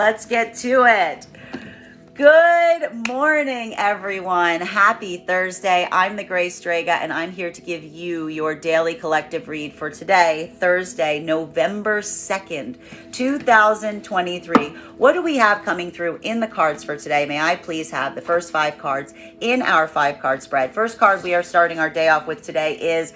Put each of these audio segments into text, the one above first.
Let's get to it. Good morning, everyone. Happy Thursday. I'm the Gray Strega, and I'm here to give you your daily collective read for today, Thursday, November 2nd, 2023. What do we have coming through in the cards for today? May I please have the first 5 cards in our 5-card spread? First card we are starting our day off with today is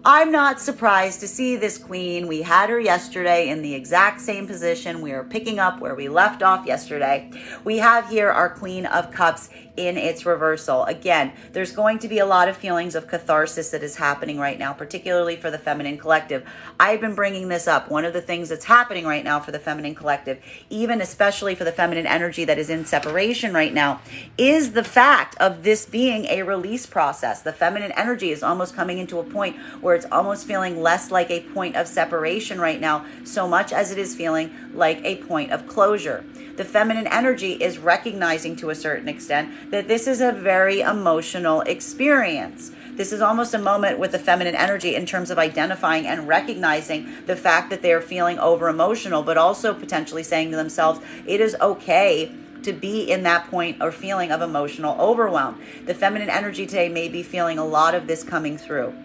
I'm not surprised to see this queen. We had her yesterday in the exact same position. We are picking up where we left off yesterday. We have here our Queen of Cups in its reversal. Again, there's going to be a lot of feelings of catharsis that is happening right now, particularly for the feminine collective. I've been bringing this up. One of the things that's happening right now for the feminine collective, even especially for the feminine energy that is in separation right now, is the fact of this being a release process. The feminine energy is almost coming into a point where it's almost feeling less like a point of separation right now, so much as it is feeling like a point of closure. The feminine energy is recognizing to a certain extent that this is a very emotional experience. This is almost a moment with the feminine energy in terms of identifying and recognizing the fact that they are feeling over emotional, but also potentially saying to themselves, it is okay to be in that point or feeling of emotional overwhelm. The feminine energy today may be feeling a lot of this coming through.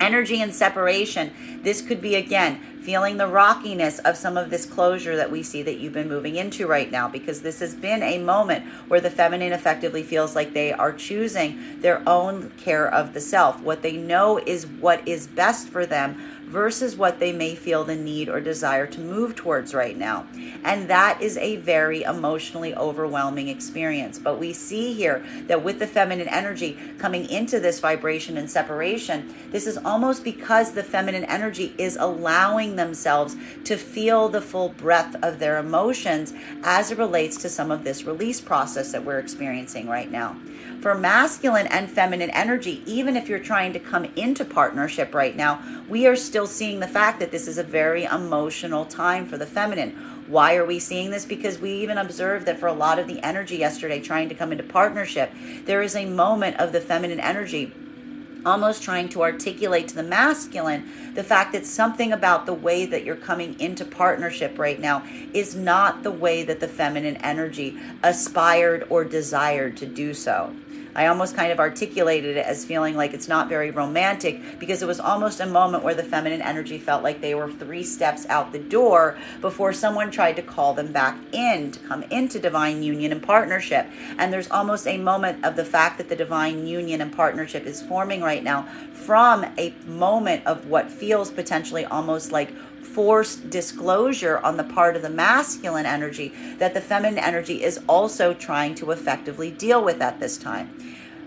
Energy and separation, this could be, again, feeling the rockiness of some of this closure that we see that you've been moving into right now, because this has been a moment where the feminine effectively feels like they are choosing their own care of the self. What they know is what is best for them versus what they may feel the need or desire to move towards right now. And that is a very emotionally overwhelming experience. But we see here that with the feminine energy coming into this vibration and separation, this is almost because the feminine energy is allowing themselves to feel the full breadth of their emotions as it relates to some of this release process that we're experiencing right now. For masculine and feminine energy, even if you're trying to come into partnership right now, we are still seeing the fact that this is a very emotional time for the feminine. Why are we seeing this? Because we even observed that for a lot of the energy yesterday trying to come into partnership, there is a moment of the feminine energy almost trying to articulate to the masculine the fact that something about the way that you're coming into partnership right now is not the way that the feminine energy aspired or desired to do so. I almost kind of articulated it as feeling like it's not very romantic, because it was almost a moment where the feminine energy felt like they were 3 steps out the door before someone tried to call them back in to come into divine union and partnership. And there's almost a moment of the fact that the divine union and partnership is forming right now from a moment of what feels potentially almost like forced disclosure on the part of the masculine energy that the feminine energy is also trying to effectively deal with at this time.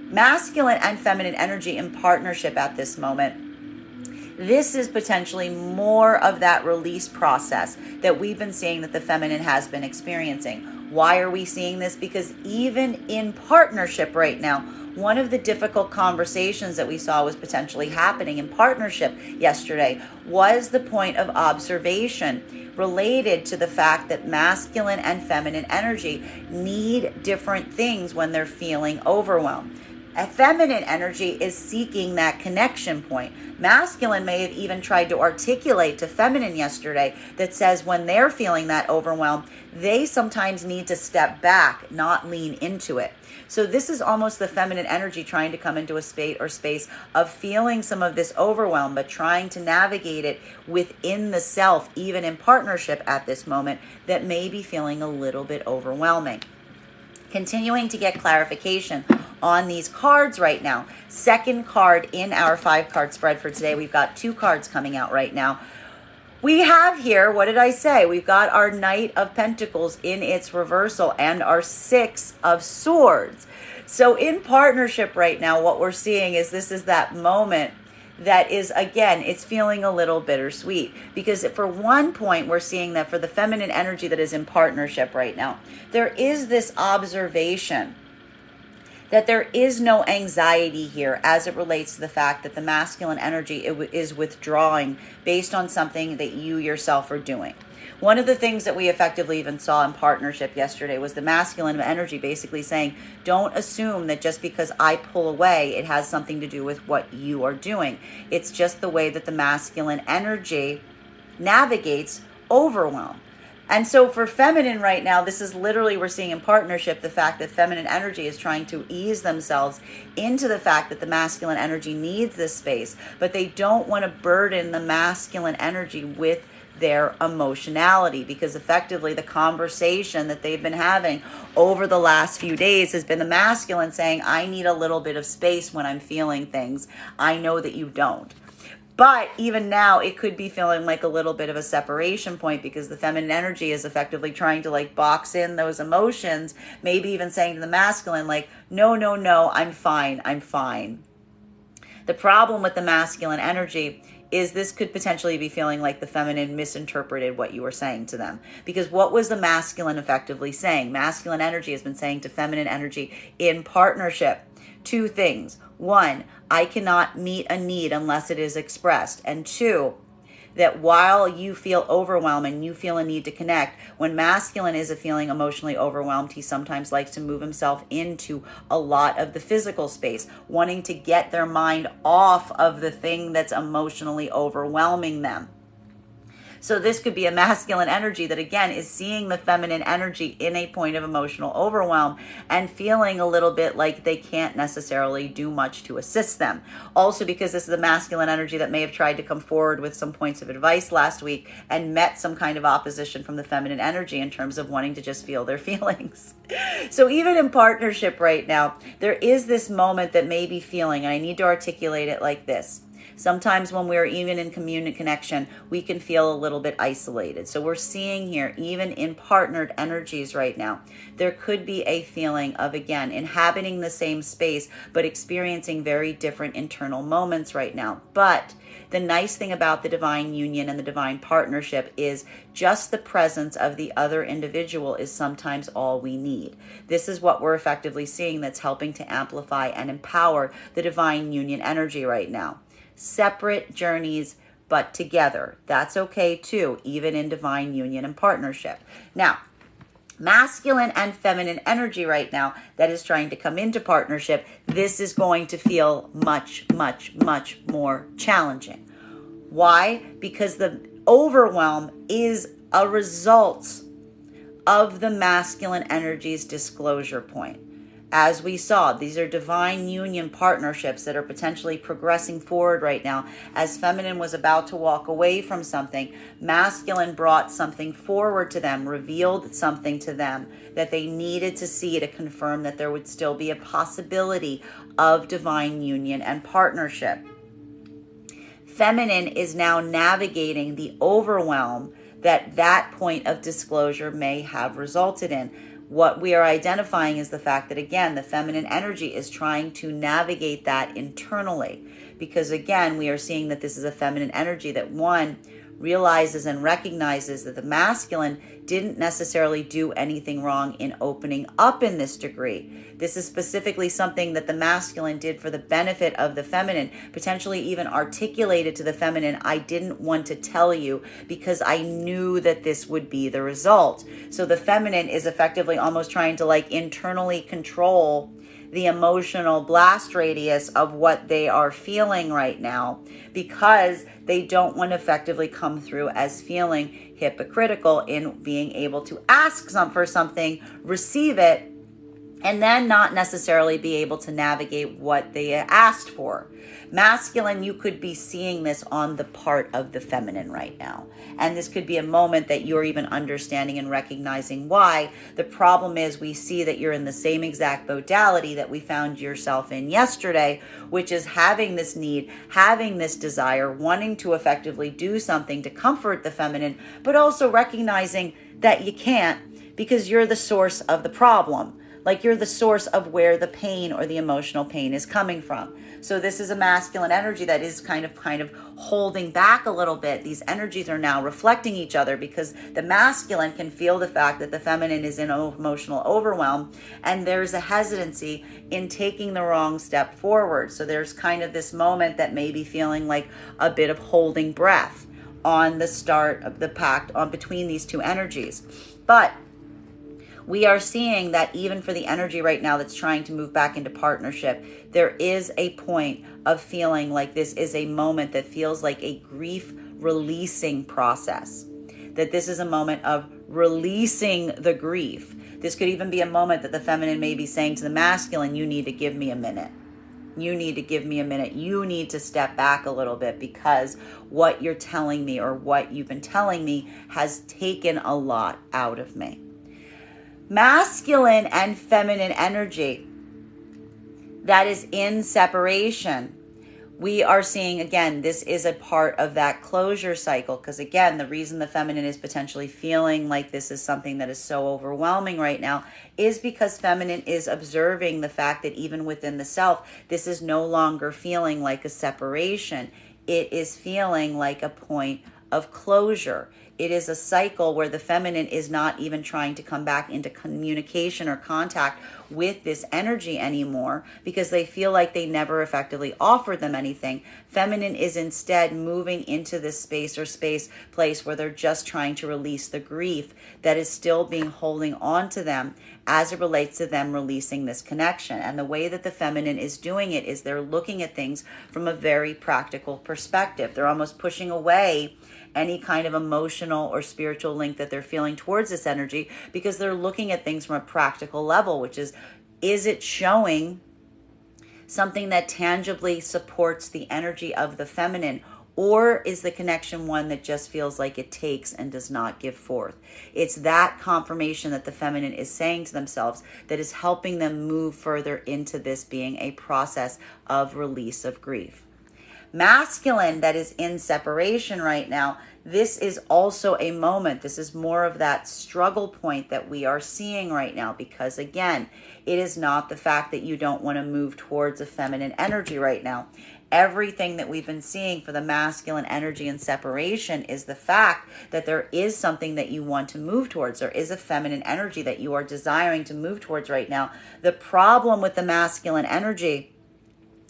Masculine and feminine energy in partnership at this moment, this is potentially more of that release process that we've been seeing that the feminine has been experiencing. Why are we seeing this? Because even in partnership right now, one of the difficult conversations that we saw was potentially happening in partnership yesterday was the point of observation related to the fact that masculine and feminine energy need different things when they're feeling overwhelmed. A feminine energy is seeking that connection point. Masculine may have even tried to articulate to feminine yesterday that says when they're feeling that overwhelm, they sometimes need to step back, not lean into it. So this is almost the feminine energy trying to come into a space of feeling some of this overwhelm, but trying to navigate it within the self, even in partnership at this moment, that may be feeling a little bit overwhelming. Continuing to get clarification on these cards right now. Second card in our 5-card spread for today. We've got 2 cards coming out right now. We have here, what did I say? We've got our Knight of Pentacles in its reversal and our 6 of Swords. So in partnership right now, what we're seeing is this is that moment that is, again, it's feeling a little bittersweet, because for one point we're seeing that for the feminine energy that is in partnership right now, there is this observation that there is no anxiety here as it relates to the fact that the masculine energy is withdrawing based on something that you yourself are doing. One of the things that we effectively even saw in partnership yesterday was the masculine energy basically saying, don't assume that just because I pull away, it has something to do with what you are doing. It's just the way that the masculine energy navigates overwhelm. And so for feminine right now, this is literally, we're seeing in partnership, the fact that feminine energy is trying to ease themselves into the fact that the masculine energy needs this space, but they don't want to burden the masculine energy with their emotionality, because effectively the conversation that they've been having over the last few days has been the masculine saying, I need a little bit of space when I'm feeling things. I know that you don't. But even now, it could be feeling like a little bit of a separation point, because the feminine energy is effectively trying to like box in those emotions, maybe even saying to the masculine, like, no, no, no, I'm fine, I'm fine. The problem with the masculine energy is this could potentially be feeling like the feminine misinterpreted what you were saying to them. Because what was the masculine effectively saying? Masculine energy has been saying to feminine energy in partnership two things. One, I cannot meet a need unless it is expressed. And two, that while you feel overwhelmed and you feel a need to connect, when masculine is feeling emotionally overwhelmed, he sometimes likes to move himself into a lot of the physical space, wanting to get their mind off of the thing that's emotionally overwhelming them. So this could be a masculine energy that, again, is seeing the feminine energy in a point of emotional overwhelm and feeling a little bit like they can't necessarily do much to assist them. Also, because this is a masculine energy that may have tried to come forward with some points of advice last week and met some kind of opposition from the feminine energy in terms of wanting to just feel their feelings. So even in partnership right now, there is this moment that may be feeling, and I need to articulate it like this. Sometimes when we're even in community connection, we can feel a little bit isolated. So we're seeing here, even in partnered energies right now, there could be a feeling of, again, inhabiting the same space, but experiencing very different internal moments right now. But the nice thing about the divine union and the divine partnership is just the presence of the other individual is sometimes all we need. This is what we're effectively seeing that's helping to amplify and empower the divine union energy right now. Separate journeys, but together. That's okay too, even in divine union and partnership. Now, masculine and feminine energy right now that is trying to come into partnership, this is going to feel much, much, much more challenging. Why? Because the overwhelm is a result of the masculine energy's disclosure point. As we saw, these are divine union partnerships that are potentially progressing forward right now. As feminine was about to walk away from something, masculine brought something forward to them, revealed something to them that they needed to see to confirm that there would still be a possibility of divine union and partnership. Feminine is now navigating the overwhelm that point of disclosure may have resulted in. What we are identifying is the fact that, again, the feminine energy is trying to navigate that internally, because, again, we are seeing that this is a feminine energy that, one, realizes and recognizes that the masculine didn't necessarily do anything wrong in opening up in this degree. This is specifically something that the masculine did for the benefit of the feminine, potentially even articulated to the feminine, I didn't want to tell you because I knew that this would be the result. So the feminine is effectively almost trying to like internally control the emotional blast radius of what they are feeling right now, because they don't want to effectively come through as feeling hypocritical in being able to ask for something, receive it, and then not necessarily be able to navigate what they asked for. Masculine, you could be seeing this on the part of the feminine right now. And this could be a moment that you're even understanding and recognizing why. The problem is we see that you're in the same exact modality that we found yourself in yesterday, which is having this need, having this desire, wanting to effectively do something to comfort the feminine, but also recognizing that you can't because you're the source of the problem. Like you're the source of where the pain or the emotional pain is coming from. So this is a masculine energy that is kind of holding back a little bit. These energies are now reflecting each other because the masculine can feel the fact that the feminine is in emotional overwhelm, and there's a hesitancy in taking the wrong step forward. So there's kind of this moment that may be feeling like a bit of holding breath on the start of the pact on between these two energies. But we are seeing that even for the energy right now that's trying to move back into partnership, there is a point of feeling like this is a moment that feels like a grief releasing process. That this is a moment of releasing the grief. This could even be a moment that the feminine may be saying to the masculine, you need to give me a minute. You need to give me a minute. You need to step back a little bit because what you're telling me or what you've been telling me has taken a lot out of me. Masculine and feminine energy that is in separation. We are seeing, again, this is a part of that closure cycle because, again, the reason the feminine is potentially feeling like this is something that is so overwhelming right now is because feminine is observing the fact that even within the self, this is no longer feeling like a separation. It is feeling like a point of closure. It is a cycle where the feminine is not even trying to come back into communication or contact with this energy anymore because they feel like they never effectively offered them anything. Feminine is instead moving into this space place where they're just trying to release the grief that is still being holding on to them as it relates to them releasing this connection. And the way that the feminine is doing it is they're looking at things from a very practical perspective. They're almost pushing away any kind of emotional or spiritual link that they're feeling towards this energy because they're looking at things from a practical level, which is it showing something that tangibly supports the energy of the feminine, or is the connection one that just feels like it takes and does not give forth? It's that confirmation that the feminine is saying to themselves that is helping them move further into this being a process of release of grief. Masculine that is in separation right now, this is also a moment. This is more of that struggle point that we are seeing right now because, again, it is not the fact that you don't want to move towards a feminine energy right now. Everything that we've been seeing for the masculine energy in separation is the fact that there is something that you want to move towards. There is a feminine energy that you are desiring to move towards right now. The problem with the masculine energy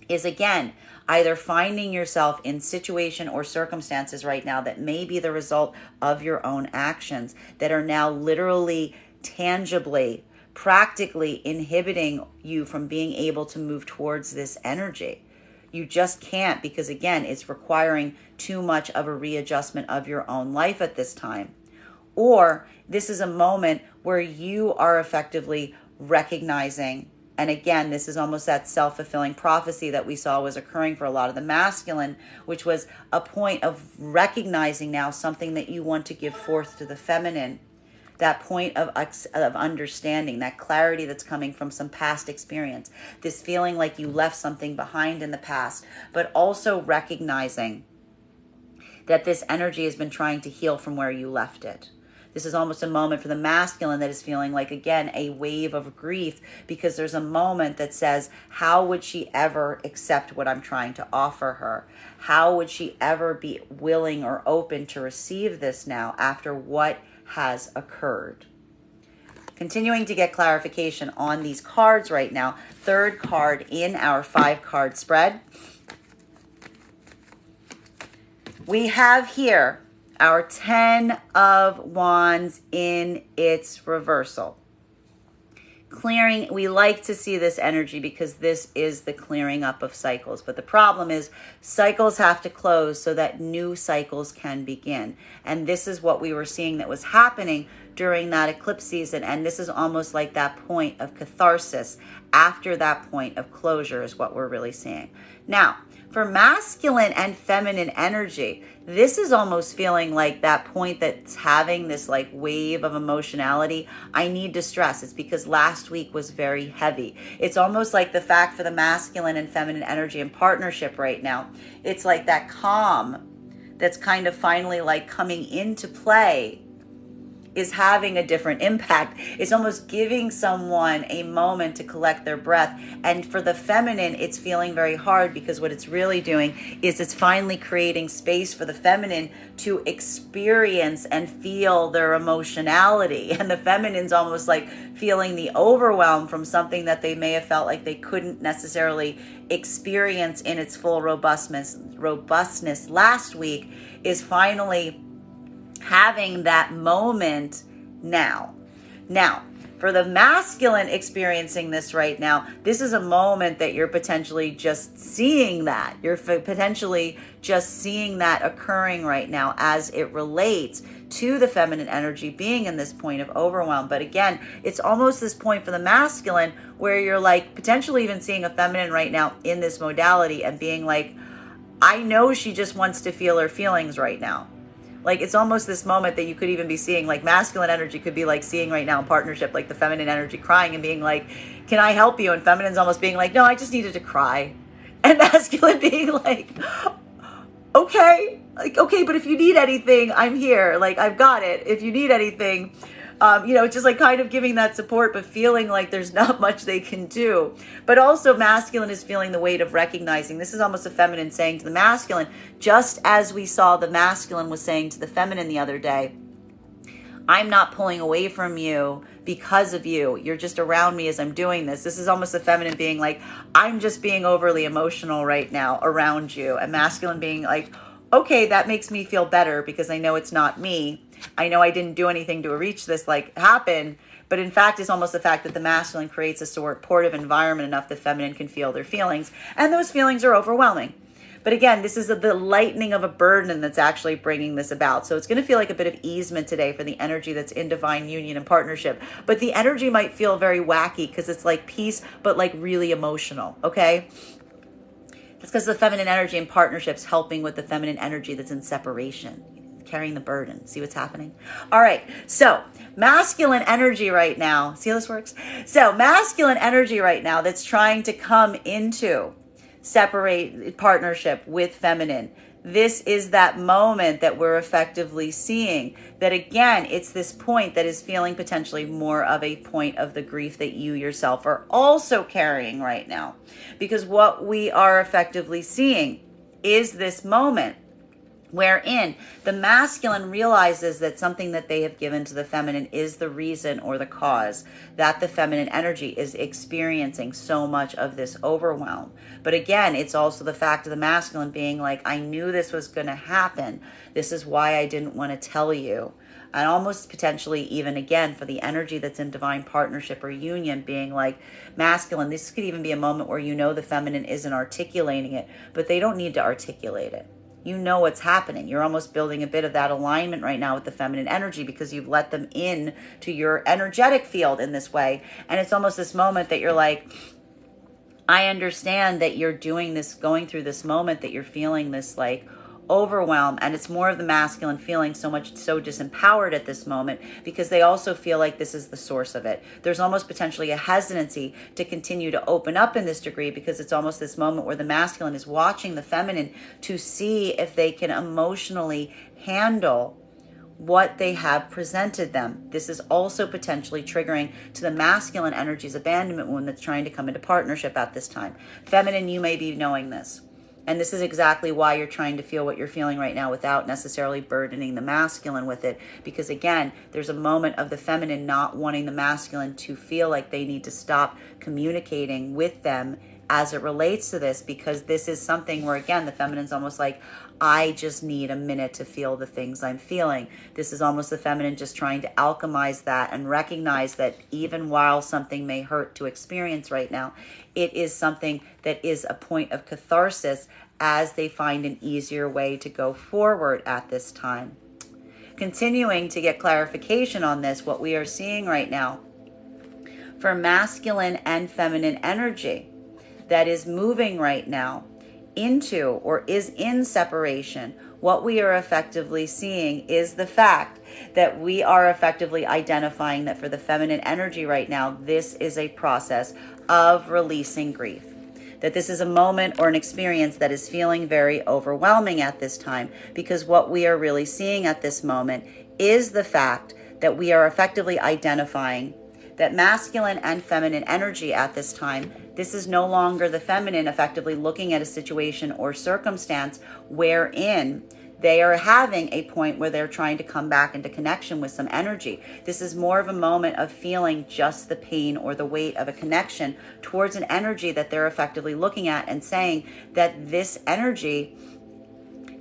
is, again, either finding yourself in situation or circumstances right now that may be the result of your own actions that are now literally, tangibly, practically inhibiting you from being able to move towards this energy. You just can't because, again, it's requiring too much of a readjustment of your own life at this time. Or this is a moment where you are effectively recognizing, and again, this is almost that self-fulfilling prophecy that we saw was occurring for a lot of the masculine, which was a point of recognizing now something that you want to give forth to the feminine. That point of understanding, that clarity that's coming from some past experience, this feeling like you left something behind in the past, but also recognizing that this energy has been trying to heal from where you left it. This is almost a moment for the masculine that is feeling like, again, a wave of grief because there's a moment that says, how would she ever accept what I'm trying to offer her? How would she ever be willing or open to receive this now after what has occurred? Continuing to get clarification on these cards right now. Third card in our 5-card spread. We have here our 10 of Wands in its reversal. Clearing, we like to see this energy because this is the clearing up of cycles. But the problem is cycles have to close so that new cycles can begin. And this is what we were seeing that was happening during that eclipse season. And this is almost like that point of catharsis after that point of closure is what we're really seeing. Now, for masculine and feminine energy, this is almost feeling like that point that's having this like wave of emotionality. I need to stress it's because last week was very heavy. It's almost like the fact for the masculine and feminine energy in partnership right now. It's like that calm that's kind of finally like coming into play is having a different impact. It's almost giving someone a moment to collect their breath. And for the feminine, it's feeling very hard because what it's really doing is it's finally creating space for the feminine to experience and feel their emotionality. And the feminine's almost like feeling the overwhelm from something that they may have felt like they couldn't necessarily experience in its full robustness last week is finally having that moment now. Now, for the masculine experiencing this right now, this is a moment that you're potentially just seeing that. You're potentially just seeing that occurring right now as it relates to the feminine energy being in this point of overwhelm. But again, it's almost this point for the masculine where you're like potentially even seeing a feminine right now in this modality and being like, I know she just wants to feel her feelings right now. Like it's almost this moment that you could even be seeing, like masculine energy could be like seeing right now in partnership, like the feminine energy crying and being like, can I help you? And feminine's almost being like, no, I just needed to cry. And masculine being like, okay, like, okay, but if you need anything, I'm here. Like, I've got it. If you need anything, just like kind of giving that support, but feeling like there's not much they can do. But also masculine is feeling the weight of recognizing. This is almost a feminine saying to the masculine, just as we saw the masculine was saying to the feminine the other day, I'm not pulling away from you because of you. You're just around me as I'm doing this. This is almost a feminine being like, I'm just being overly emotional right now around you. And masculine being like, okay, that makes me feel better because I know it's not me. I know I didn't do anything to reach this like happen. But in fact, it's almost the fact that the masculine creates a supportive environment enough that feminine can feel their feelings. And those feelings are overwhelming. But again, this is the lightening of a burden that's actually bringing this about. So it's going to feel like a bit of easement today for the energy that's in divine union and partnership. But the energy might feel very wacky because it's like peace, but like really emotional, okay? That's because the feminine energy in partnerships helping with the feminine energy that's in separation, carrying the burden. See what's happening? All right. So masculine energy right now. See how this works? So masculine energy right now that's trying to come into separate partnership with feminine. This is that moment that we're effectively seeing that again, it's this point that is feeling potentially more of a point of the grief that you yourself are also carrying right now. Because what we are effectively seeing is this moment wherein the masculine realizes that something that they have given to the feminine is the reason or the cause that the feminine energy is experiencing so much of this overwhelm. But again, it's also the fact of the masculine being like, I knew this was going to happen. This is why I didn't want to tell you. And almost potentially even again for the energy that's in divine partnership or union being like masculine, this could even be a moment where you know the feminine isn't articulating it, but they don't need to articulate it. You know what's happening. You're almost building a bit of that alignment right now with the feminine energy because you've let them in to your energetic field in this way. And it's almost this moment that you're like, I understand that you're doing this, going through this moment that you're feeling this like overwhelm. And it's more of the masculine feeling so disempowered at this moment because they also feel like this is the source of it. There's almost potentially a hesitancy to continue to open up in this degree because it's almost this moment where the masculine is watching the feminine to see if they can emotionally handle what they have presented them. This is also potentially triggering to the masculine energy's abandonment wound that's trying to come into partnership at this time. Feminine, you may be knowing this. And this is exactly why you're trying to feel what you're feeling right now without necessarily burdening the masculine with it. Because again, there's a moment of the feminine not wanting the masculine to feel like they need to stop communicating with them as it relates to this, because this is something where, again, the feminine's almost like, I just need a minute to feel the things I'm feeling. This is almost the feminine just trying to alchemize that and recognize that even while something may hurt to experience right now, it is something that is a point of catharsis as they find an easier way to go forward at this time. Continuing to get clarification on this, what we are seeing right now for masculine and feminine energy that is moving right now into or is in separation, what we are effectively seeing is the fact that we are effectively identifying that for the feminine energy right now, this is a process of releasing grief. That this is a moment or an experience that is feeling very overwhelming at this time, because what we are really seeing at this moment is the fact that we are effectively identifying that masculine and feminine energy at this time, this is no longer the feminine effectively looking at a situation or circumstance wherein they are having a point where they're trying to come back into connection with some energy. This is more of a moment of feeling just the pain or the weight of a connection towards an energy that they're effectively looking at and saying that this energy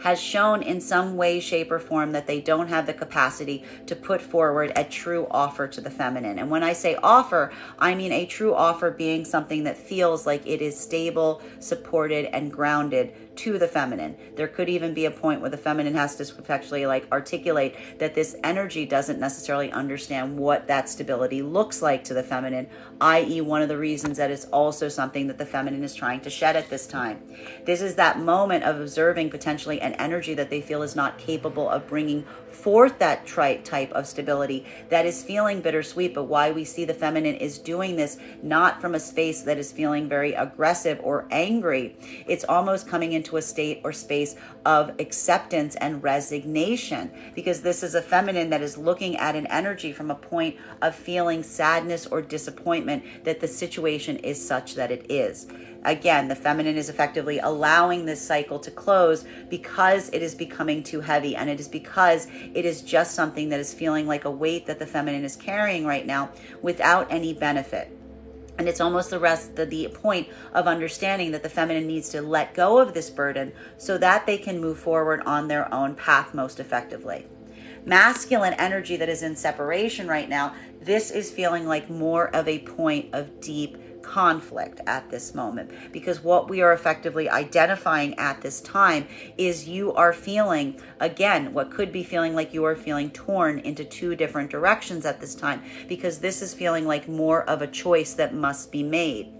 has shown in some way, shape, or form that they don't have the capacity to put forward a true offer to the feminine. And when I say offer, I mean a true offer being something that feels like it is stable, supported, and grounded to the feminine. There could even be a point where the feminine has to actually like articulate that this energy doesn't necessarily understand what that stability looks like to the feminine, i.e. one of the reasons that it's also something that the feminine is trying to shed at this time. This is that moment of observing potentially an energy that they feel is not capable of bringing forth that type of stability that is feeling bittersweet. But why we see the feminine is doing this not from a space that is feeling very aggressive or angry. It's almost coming into a state or space of acceptance and resignation, because this is a feminine that is looking at an energy from a point of feeling sadness or disappointment that the situation is such that it is. Again, the feminine is effectively allowing this cycle to close because it is becoming too heavy, and it is because it is just something that is feeling like a weight that the feminine is carrying right now without any benefit. And it's almost the point of understanding that the feminine needs to let go of this burden so that they can move forward on their own path most effectively. Masculine energy that is in separation right now, this is feeling like more of a point of deep conflict at this moment, because what we are effectively identifying at this time is you are feeling, again, what could be feeling like you are feeling torn into two different directions at this time, because this is feeling like more of a choice that must be made.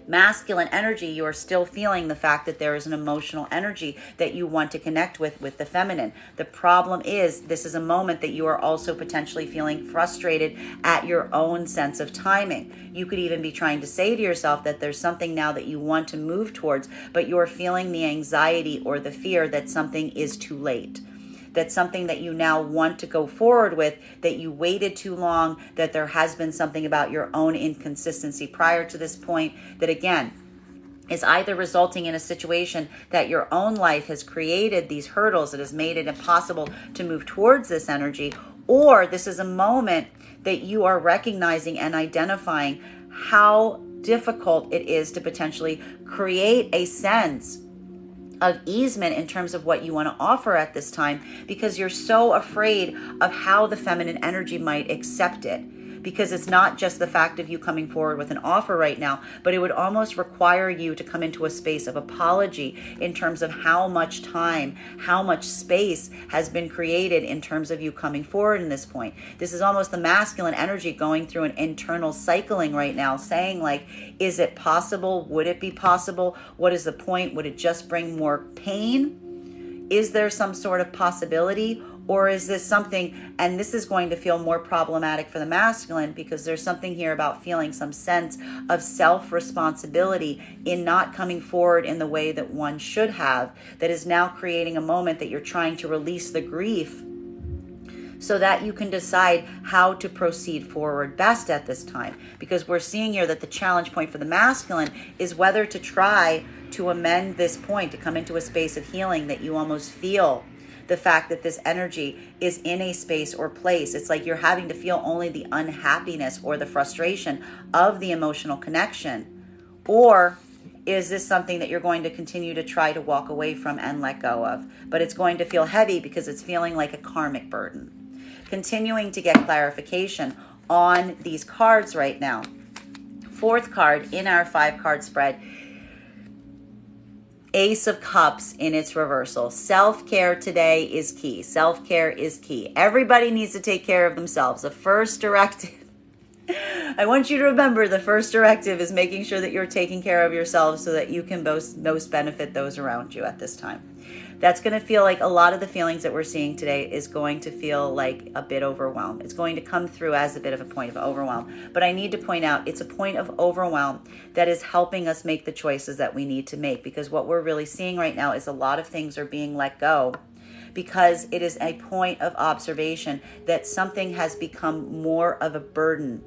Masculine energy, you are still feeling the fact that there is an emotional energy that you want to connect with the feminine. The problem is this is a moment that you are also potentially feeling frustrated at your own sense of timing. You could even be trying to say to yourself that there's something now that you want to move towards, but you're feeling the anxiety or the fear that something is too late. That's something that you now want to go forward with, that you waited too long, that there has been something about your own inconsistency prior to this point that, again, is either resulting in a situation that your own life has created these hurdles that has made it impossible to move towards this energy, or this is a moment that you are recognizing and identifying how difficult it is to potentially create a sense of easement in terms of what you want to offer at this time, because you're so afraid of how the feminine energy might accept it. Because it's not just the fact of you coming forward with an offer right now, but it would almost require you to come into a space of apology in terms of how much time, how much space has been created in terms of you coming forward in this point. This is almost the masculine energy going through an internal cycling right now, saying like, is it possible? Would it be possible? What is the point? Would it just bring more pain? Is there some sort of possibility? Or is this something, and this is going to feel more problematic for the masculine, because there's something here about feeling some sense of self-responsibility in not coming forward in the way that one should have, that is now creating a moment that you're trying to release the grief so that you can decide how to proceed forward best at this time. Because we're seeing here that the challenge point for the masculine is whether to try to amend this point, to come into a space of healing that you almost feel the fact that this energy is in a space or place. It's like you're having to feel only the unhappiness or the frustration of the emotional connection. Or is this something that you're going to continue to try to walk away from and let go of? But it's going to feel heavy because it's feeling like a karmic burden. Continuing to get clarification on these cards right now. Fourth card in our 5-card spread, Ace of Cups in its reversal. Self-care today is key. Self-care is key. Everybody needs to take care of themselves. The first directive, I want you to remember, the first directive is making sure that you're taking care of yourselves so that you can most benefit those around you at this time. That's going to feel like a lot of the feelings that we're seeing today is going to feel like a bit overwhelmed. It's going to come through as a bit of a point of overwhelm. But I need to point out it's a point of overwhelm that is helping us make the choices that we need to make, because what we're really seeing right now is a lot of things are being let go because it is a point of observation that something has become more of a burden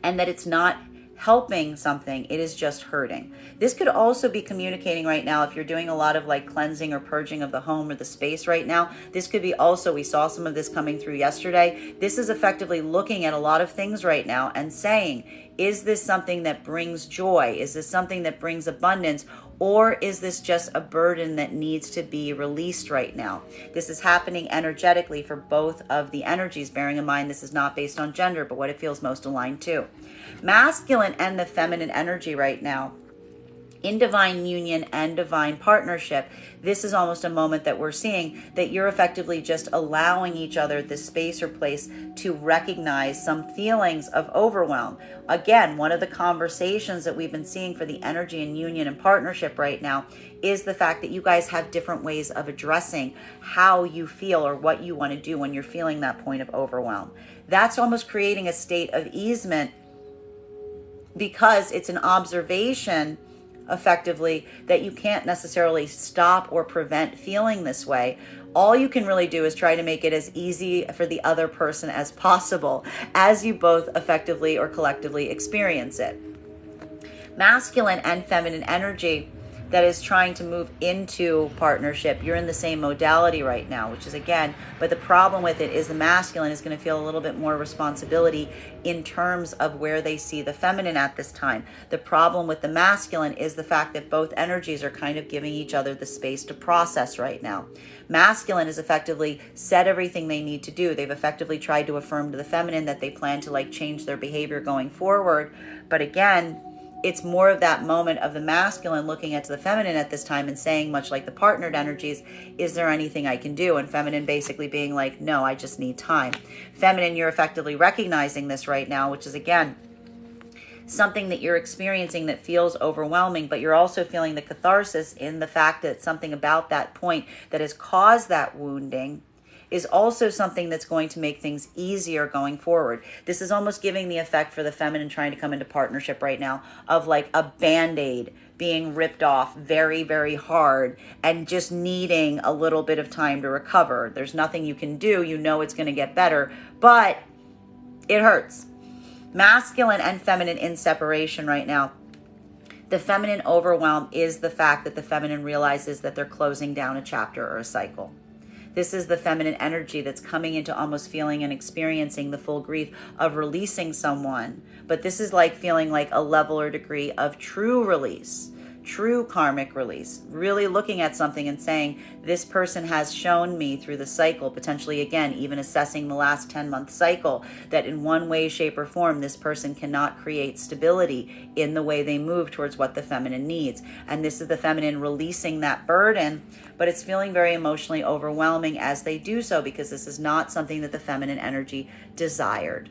and that it's not helping something, it is just hurting. This could also be communicating right now if you're doing a lot of like cleansing or purging of the home or the space right now. This could be also, we saw some of this coming through yesterday. This is effectively looking at a lot of things right now and saying, is this something that brings joy? Is this something that brings abundance? Or is this just a burden that needs to be released right now? This is happening energetically for both of the energies, bearing in mind this is not based on gender, but what it feels most aligned to. Masculine and the feminine energy right now in divine union and divine partnership, this is almost a moment that we're seeing that you're effectively just allowing each other this space or place to recognize some feelings of overwhelm. Again, one of the conversations that we've been seeing for the energy and union and partnership right now is the fact that you guys have different ways of addressing how you feel or what you want to do when you're feeling that point of overwhelm. That's almost creating a state of easement because it's an observation effectively that you can't necessarily stop or prevent feeling this way. All you can really do is try to make it as easy for the other person as possible as you both effectively or collectively experience it. Masculine and feminine energy that is trying to move into partnership, you're in the same modality right now, which is again, but the problem with it is the masculine is going to feel a little bit more responsibility in terms of where they see the feminine at this time. The problem with the masculine is the fact that both energies are kind of giving each other the space to process right now. Masculine has effectively said everything they need to do. They've effectively tried to affirm to the feminine that they plan to change their behavior going forward. But again, it's more of that moment of the masculine looking at the feminine at this time and saying, much like the partnered energies, is there anything I can do? And feminine basically being like, no, I just need time. Feminine, you're effectively recognizing this right now, which is again, something that you're experiencing that feels overwhelming, but you're also feeling the catharsis in the fact that something about that point that has caused that wounding is also something that's going to make things easier going forward. This is almost giving the effect for the feminine trying to come into partnership right now of like a Band-Aid being ripped off very, very hard and just needing a little bit of time to recover. There's nothing you can do. You know it's going to get better, but it hurts. Masculine and feminine in separation right now. The feminine overwhelm is the fact that the feminine realizes that they're closing down a chapter or a cycle. This is the feminine energy that's coming into almost feeling and experiencing the full grief of releasing someone. But this is like feeling like a level or degree of true release, true karmic release, really looking at something and saying, this person has shown me through the cycle, potentially again, even assessing the last 10-month cycle, that in one way, shape, or form, this person cannot create stability in the way they move towards what the feminine needs. And this is the feminine releasing that burden, but it's feeling very emotionally overwhelming as they do so, because this is not something that the feminine energy desired.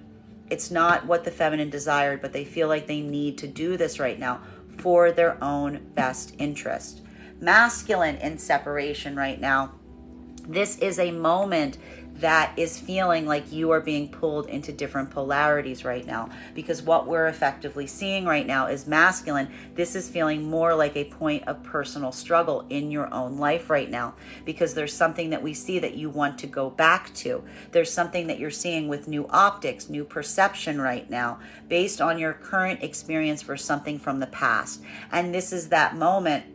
It's not what the feminine desired, but they feel like they need to do this right now for their own best interest. Masculine in separation right now. This is a moment that is feeling like you are being pulled into different polarities right now, because what we're effectively seeing right now is masculine. This is feeling more like a point of personal struggle in your own life right now, because there's something that we see that you want to go back to. There's something that you're seeing with new optics, new perception right now, based on your current experience for something from the past. And this is that moment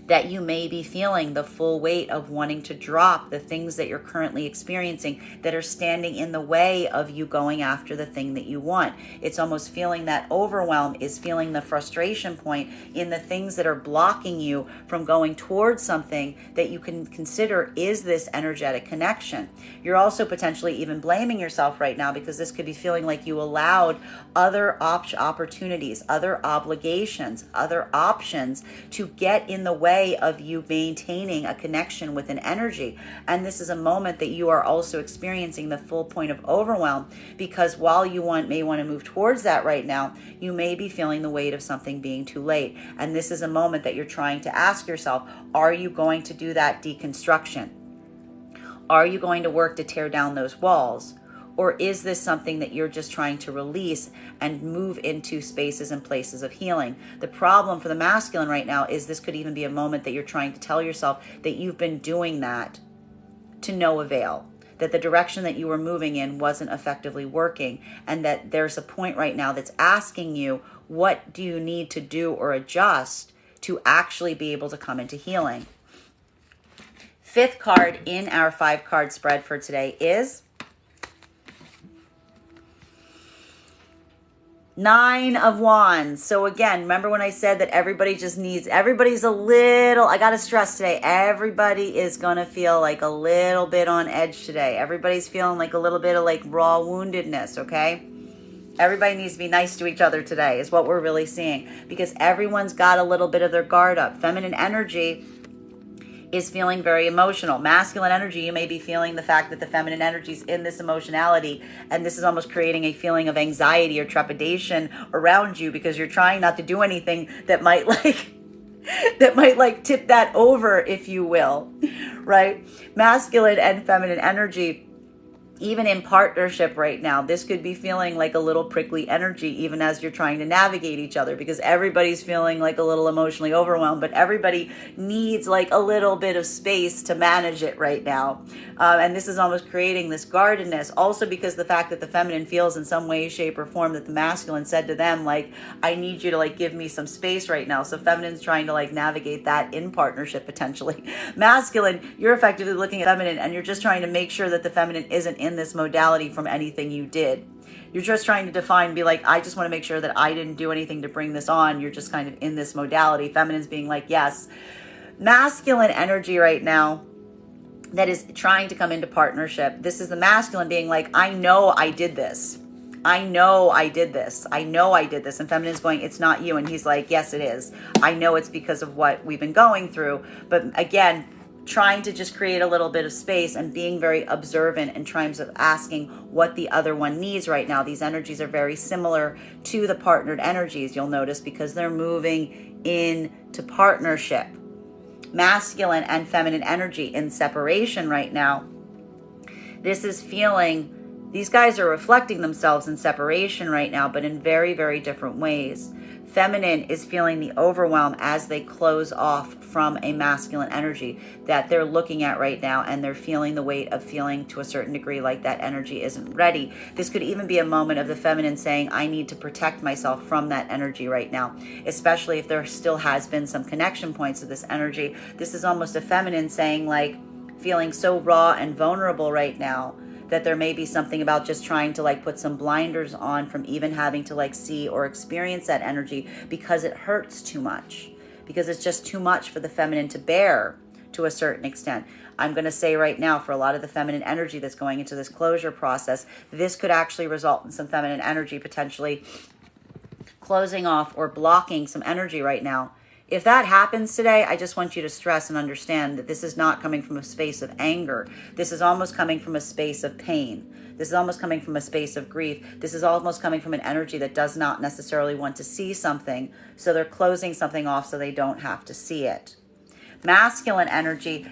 that you may be feeling the full weight of wanting to drop the things that you're currently experiencing that are standing in the way of you going after the thing that you want. It's almost feeling that overwhelm is feeling the frustration point in the things that are blocking you from going towards something that you can consider is this energetic connection. You're also potentially even blaming yourself right now, because this could be feeling like you allowed other opportunities, other obligations, other options to get in the way of you maintaining a connection with an energy. And this is a moment that you are also experiencing the full point of overwhelm, because while you may want to move towards that right now, you may be feeling the weight of something being too late. And this is a moment that you're trying to ask yourself, are you going to do that deconstruction? Are you going to work to tear down those walls? Or is this something that you're just trying to release and move into spaces and places of healing? The problem for the masculine right now is this could even be a moment that you're trying to tell yourself that you've been doing that to no avail, that the direction that you were moving in wasn't effectively working, and that there's a point right now that's asking you, what do you need to do or adjust to actually be able to come into healing? Fifth card in our 5-card spread for today is 9 of Wands. So again, remember when I said that everybody's a little, I got to stress today, everybody is going to feel like a little bit on edge today. Everybody's feeling like a little bit of like raw woundedness, okay? Everybody needs to be nice to each other today is what we're really seeing, because everyone's got a little bit of their guard up. Feminine energy is feeling very emotional. Masculine energy, you may be feeling the fact that the feminine energy is in this emotionality, and this is almost creating a feeling of anxiety or trepidation around you because you're trying not to do anything that might tip that over, if you will, right? Masculine and feminine energy, even in partnership right now, this could be feeling like a little prickly energy, even as you're trying to navigate each other, because everybody's feeling like a little emotionally overwhelmed, but everybody needs like a little bit of space to manage it right now. And this is almost creating this guardedness. Also because the fact that the feminine feels in some way, shape, or form that the masculine said to them, like, I need you to like give me some space right now. So feminine's trying to like navigate that in partnership potentially. Masculine, you're effectively looking at feminine and you're just trying to make sure that the feminine isn't in this modality from anything you did. You're just trying to define, be like, I just want to make sure that I didn't do anything to bring this on. You're just kind of in this modality. Feminine's being like, yes. Masculine energy right now that is trying to come into partnership. This is the masculine being like, I know I did this. I know I did this. I know I did this. And feminine's going, it's not you. And he's like, yes, it is. I know it's because of what we've been going through. But again, trying to just create a little bit of space and being very observant in terms of asking what the other one needs right now. These energies are very similar to the partnered energies, you'll notice, because they're moving into partnership. Masculine and feminine energy in separation right now. This is feeling, these guys are reflecting themselves in separation right now, but in very, very different ways. Feminine is feeling the overwhelm as they close off from a masculine energy that they're looking at right now, and they're feeling the weight of feeling to a certain degree like that energy isn't ready. This could even be a moment of the feminine saying, I need to protect myself from that energy right now, especially if there still has been some connection points of this energy. This is almost a feminine saying, like, feeling so raw and vulnerable right now that there may be something about just trying to like put some blinders on from even having to like see or experience that energy because it hurts too much, because it's just too much for the feminine to bear to a certain extent. I'm going to say right now, for a lot of the feminine energy that's going into this closure process, this could actually result in some feminine energy potentially closing off or blocking some energy right now. If that happens today, I just want you to stress and understand that this is not coming from a space of anger. This is almost coming from a space of pain. This is almost coming from a space of grief. This is almost coming from an energy that does not necessarily want to see something, so they're closing something off so they don't have to see it. Masculine energy,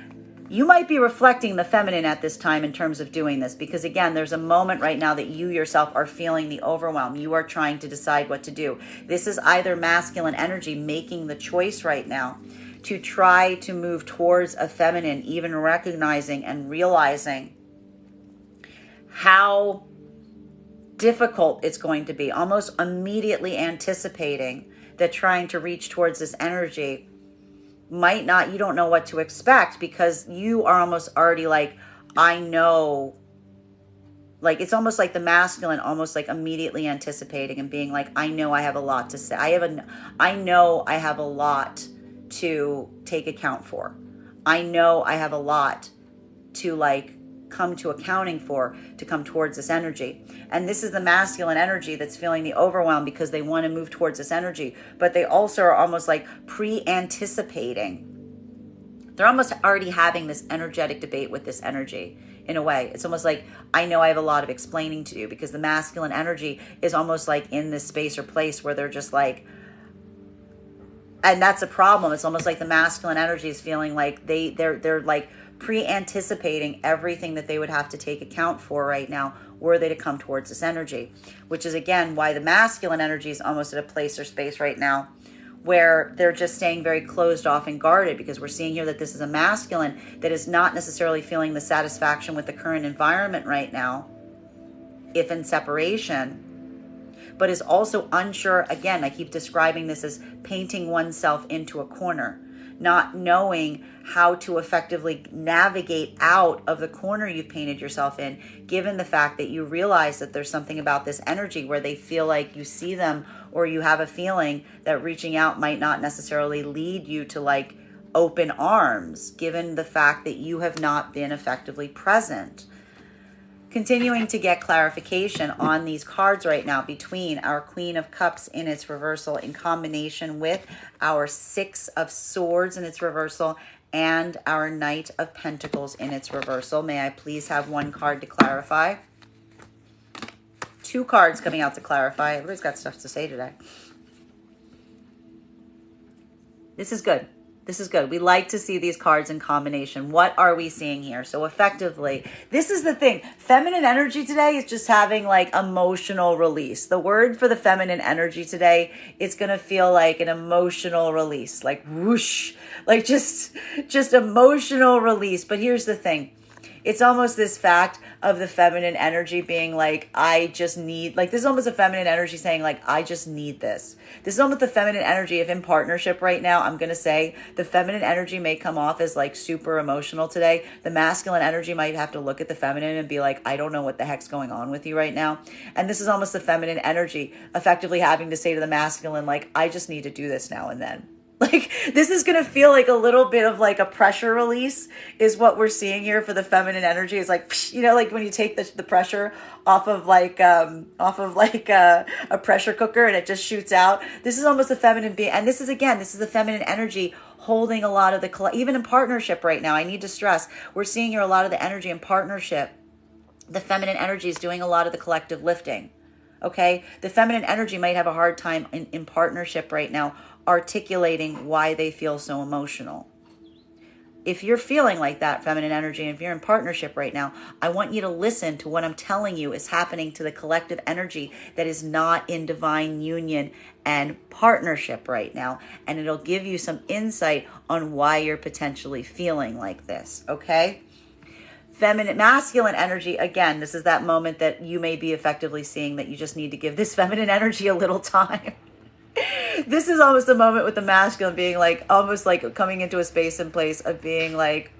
you might be reflecting the feminine at this time in terms of doing this, because again, there's a moment right now that you yourself are feeling the overwhelm. You are trying to decide what to do. This is either masculine energy making the choice right now to try to move towards a feminine, even recognizing and realizing how difficult it's going to be, almost immediately anticipating that trying to reach towards this energy might not, you don't know what to expect, because you are almost already like, I know, like it's almost like the masculine almost like immediately anticipating and being like, I know I have a lot to say. I know I have a lot to take account for. I know I have a lot to like come to accounting for, to come towards this energy. And this is the masculine energy that's feeling the overwhelm because they want to move towards this energy, but they also are almost like pre-anticipating. They're almost already having this energetic debate with this energy in a way. It's almost like, I know I have a lot of explaining to do, because the masculine energy is almost like in this space or place where they're just like, and that's a problem. It's almost like the masculine energy is feeling like they're like pre-anticipating everything that they would have to take account for right now were they to come towards this energy, which is again why the masculine energy is almost at a place or space right now where they're just staying very closed off and guarded, because we're seeing here that this is a masculine that is not necessarily feeling the satisfaction with the current environment right now, if in separation, but is also unsure. Again, I keep describing this as painting oneself into a corner, not knowing how to effectively navigate out of the corner you've painted yourself in, given the fact that you realize that there's something about this energy where they feel like you see them, or you have a feeling that reaching out might not necessarily lead you to like open arms, given the fact that you have not been effectively present. continuing to get clarification on these cards right now between our Queen of Cups in its reversal in combination with our Six of Swords in its reversal and our Knight of Pentacles in its reversal. May I please have one card to clarify? Two cards coming out to clarify. Everybody's got stuff to say today. This is good. This is good. We like to see these cards in combination. What are we seeing here? So effectively, this is the thing. Feminine energy today is just having like emotional release. The word for the feminine energy today, it's going to feel like an emotional release, like whoosh, like just emotional release. But here's the thing. It's almost this fact of the feminine energy being like, I just need, like this is almost a feminine energy saying like, I just need this. This is almost the feminine energy if in partnership right now, I'm going to say the feminine energy may come off as like super emotional today. The masculine energy might have to look at the feminine and be like, I don't know what the heck's going on with you right now. And this is almost the feminine energy effectively having to say to the masculine, like, I just need to do this now and then. Like this is going to feel like a little bit of like a pressure release is what we're seeing here for the feminine energy. Is like, you know, like when you take the pressure off of a pressure cooker and it just shoots out. This is almost the feminine being, and this is the feminine energy holding a lot of the, even in partnership right now. I need to stress, we're seeing here a lot of the energy in partnership. The feminine energy is doing a lot of the collective lifting. Okay. The feminine energy might have a hard time in partnership right now articulating why they feel so emotional. If you're feeling like that, feminine energy, and if you're in partnership right now, I want you to listen to what I'm telling you is happening to the collective energy that is not in divine union and partnership right now. And it'll give you some insight on why you're potentially feeling like this, okay? Masculine energy, again, this is that moment that you may be effectively seeing that you just need to give this feminine energy a little time. This is almost a moment with the masculine being like, almost like coming into a space and place of being like,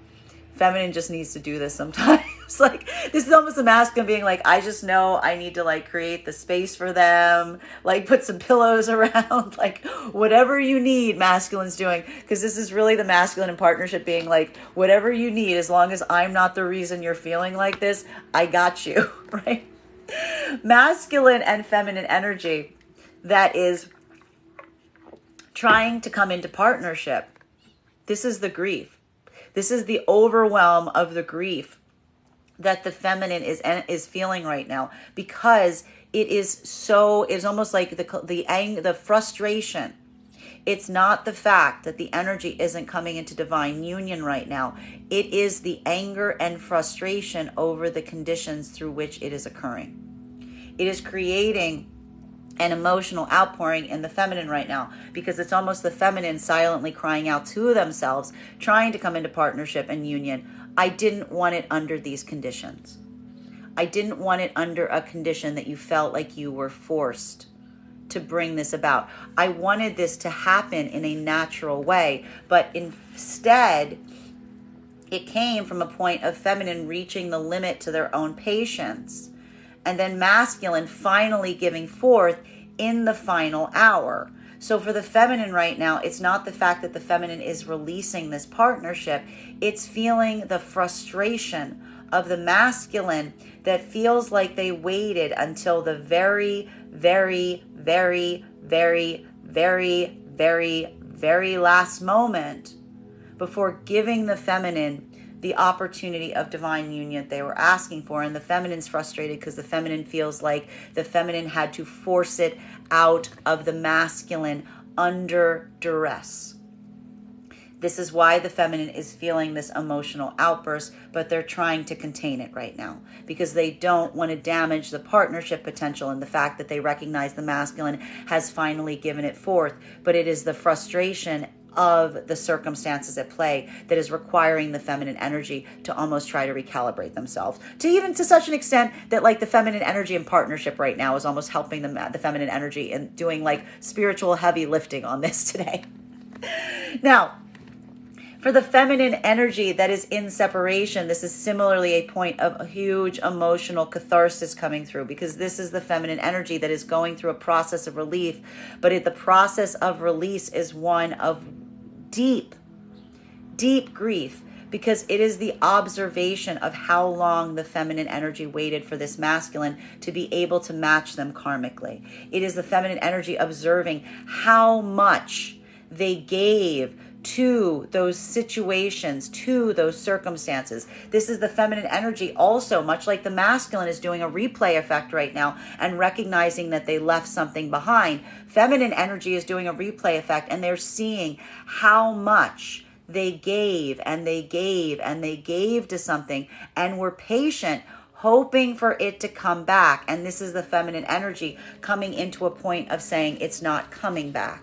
feminine just needs to do this sometimes. Like, this is almost the masculine being like, I just know I need to like create the space for them, like put some pillows around, like whatever you need, masculine's doing. Because this is really the masculine in partnership being like, whatever you need, as long as I'm not the reason you're feeling like this, I got you, right? Masculine and feminine energy that is trying to come into partnership. This is the grief. This is the overwhelm of the grief that the feminine is feeling right now, because it's almost like the frustration. It's not the fact that the energy isn't coming into divine union right now. It is the anger and frustration over the conditions through which it is occurring. It is creating an emotional outpouring in the feminine right now, because it's almost the feminine silently crying out to themselves, trying to come into partnership and union. I didn't want it under these conditions. I didn't want it under a condition that you felt like you were forced to bring this about. I wanted this to happen in a natural way, but instead it came from a point of feminine reaching the limit to their own patience, and then masculine finally giving forth in the final hour. So for the feminine right now, it's not the fact that the feminine is releasing this partnership. It's feeling the frustration of the masculine that feels like they waited until the very, very, very, very, very, very, very last moment before giving the feminine the opportunity of divine union they were asking for. And the feminine's frustrated because the feminine feels like the feminine had to force it out of the masculine under duress. This is why the feminine is feeling this emotional outburst, but they're trying to contain it right now because they don't want to damage the partnership potential and the fact that they recognize the masculine has finally given it forth. But it is the frustration of the circumstances at play that is requiring the feminine energy to almost try to recalibrate themselves, to even to such an extent that like the feminine energy in partnership right now is almost helping the feminine energy and doing like spiritual heavy lifting on this today. Now, for the feminine energy that is in separation, this is similarly a point of a huge emotional catharsis coming through, because this is the feminine energy that is going through a process of relief. But the process of release is one of deep, deep grief, because it is the observation of how long the feminine energy waited for this masculine to be able to match them karmically. It is the feminine energy observing how much they gave to those situations, to those circumstances. This is the feminine energy also, much like the masculine is doing a replay effect right now and recognizing that they left something behind. Feminine energy is doing a replay effect, and they're seeing how much they gave and they gave and they gave to something and were patient, hoping for it to come back. And this is the feminine energy coming into a point of saying it's not coming back.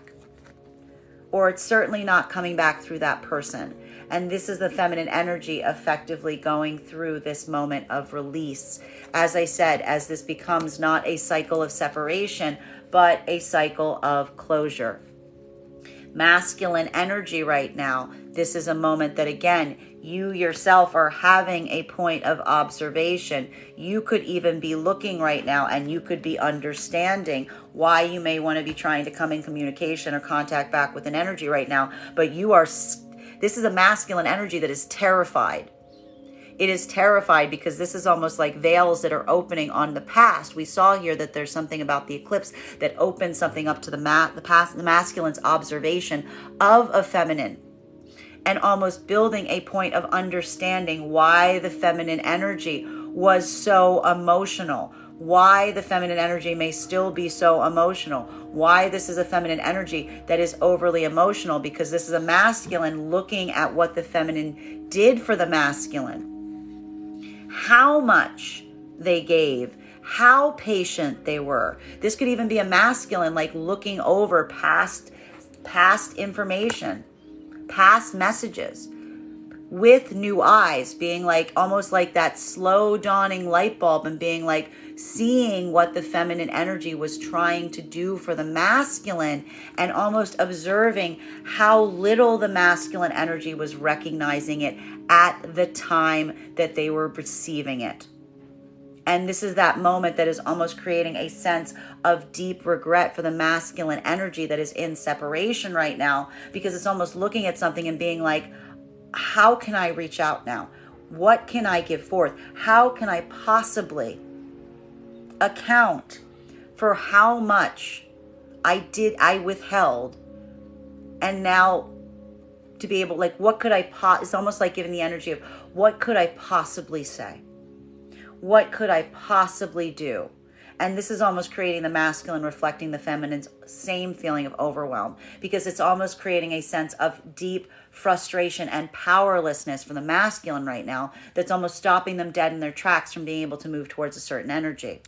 Or it's certainly not coming back through that person. And this is the feminine energy effectively going through this moment of release. As I said, as this becomes not a cycle of separation, but a cycle of closure. Masculine energy right now, this is a moment that, again, you yourself are having a point of observation. You could even be looking right now, and you could be understanding why you may want to be trying to come in communication or contact back with an energy right now. But this is a masculine energy that is terrified. It is terrified because this is almost like veils that are opening on the past. We saw here that there's something about the eclipse that opens something up to the masculine's observation of a feminine, and almost building a point of understanding why the feminine energy was so emotional, why the feminine energy may still be so emotional, why this is a feminine energy that is overly emotional, because this is a masculine looking at what the feminine did for the masculine. How much they gave, how patient they were. This could even be a masculine like looking over past information, past messages with new eyes, being like almost like that slow dawning light bulb, and being like seeing what the feminine energy was trying to do for the masculine, and almost observing how little the masculine energy was recognizing it at the time that they were receiving it. And this is that moment that is almost creating a sense of deep regret for the masculine energy that is in separation right now, because it's almost looking at something and being like, how can I reach out now? What can I give forth? How can I possibly account for how much I withheld? And now to be able, like, what could it's almost like giving the energy of, what could I possibly say? What could I possibly do? And this is almost creating the masculine reflecting the feminine's same feeling of overwhelm, because it's almost creating a sense of deep frustration and powerlessness for the masculine right now that's almost stopping them dead in their tracks from being able to move towards a certain energy.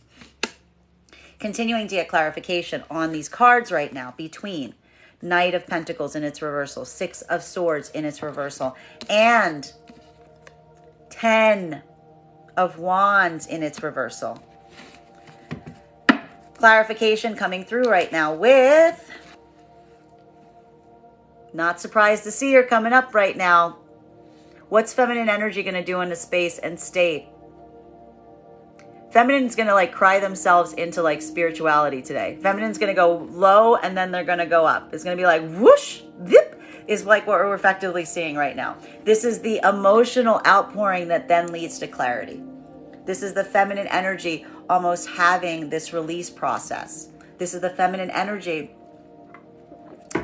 Continuing to get clarification on these cards right now between Knight of Pentacles in its reversal, Six of Swords in its reversal, and 10 of Wands in its reversal. Clarification coming through right now with, not surprised to see her coming up right now. What's feminine energy going to do in the space and state? Feminine's going to like cry themselves into like spirituality today. Feminine's going to go low and then they're going to go up. It's going to be like whoosh, zip, is like what we're effectively seeing right now. This is the emotional outpouring that then leads to clarity. This is the feminine energy almost having this release process. This is the feminine energy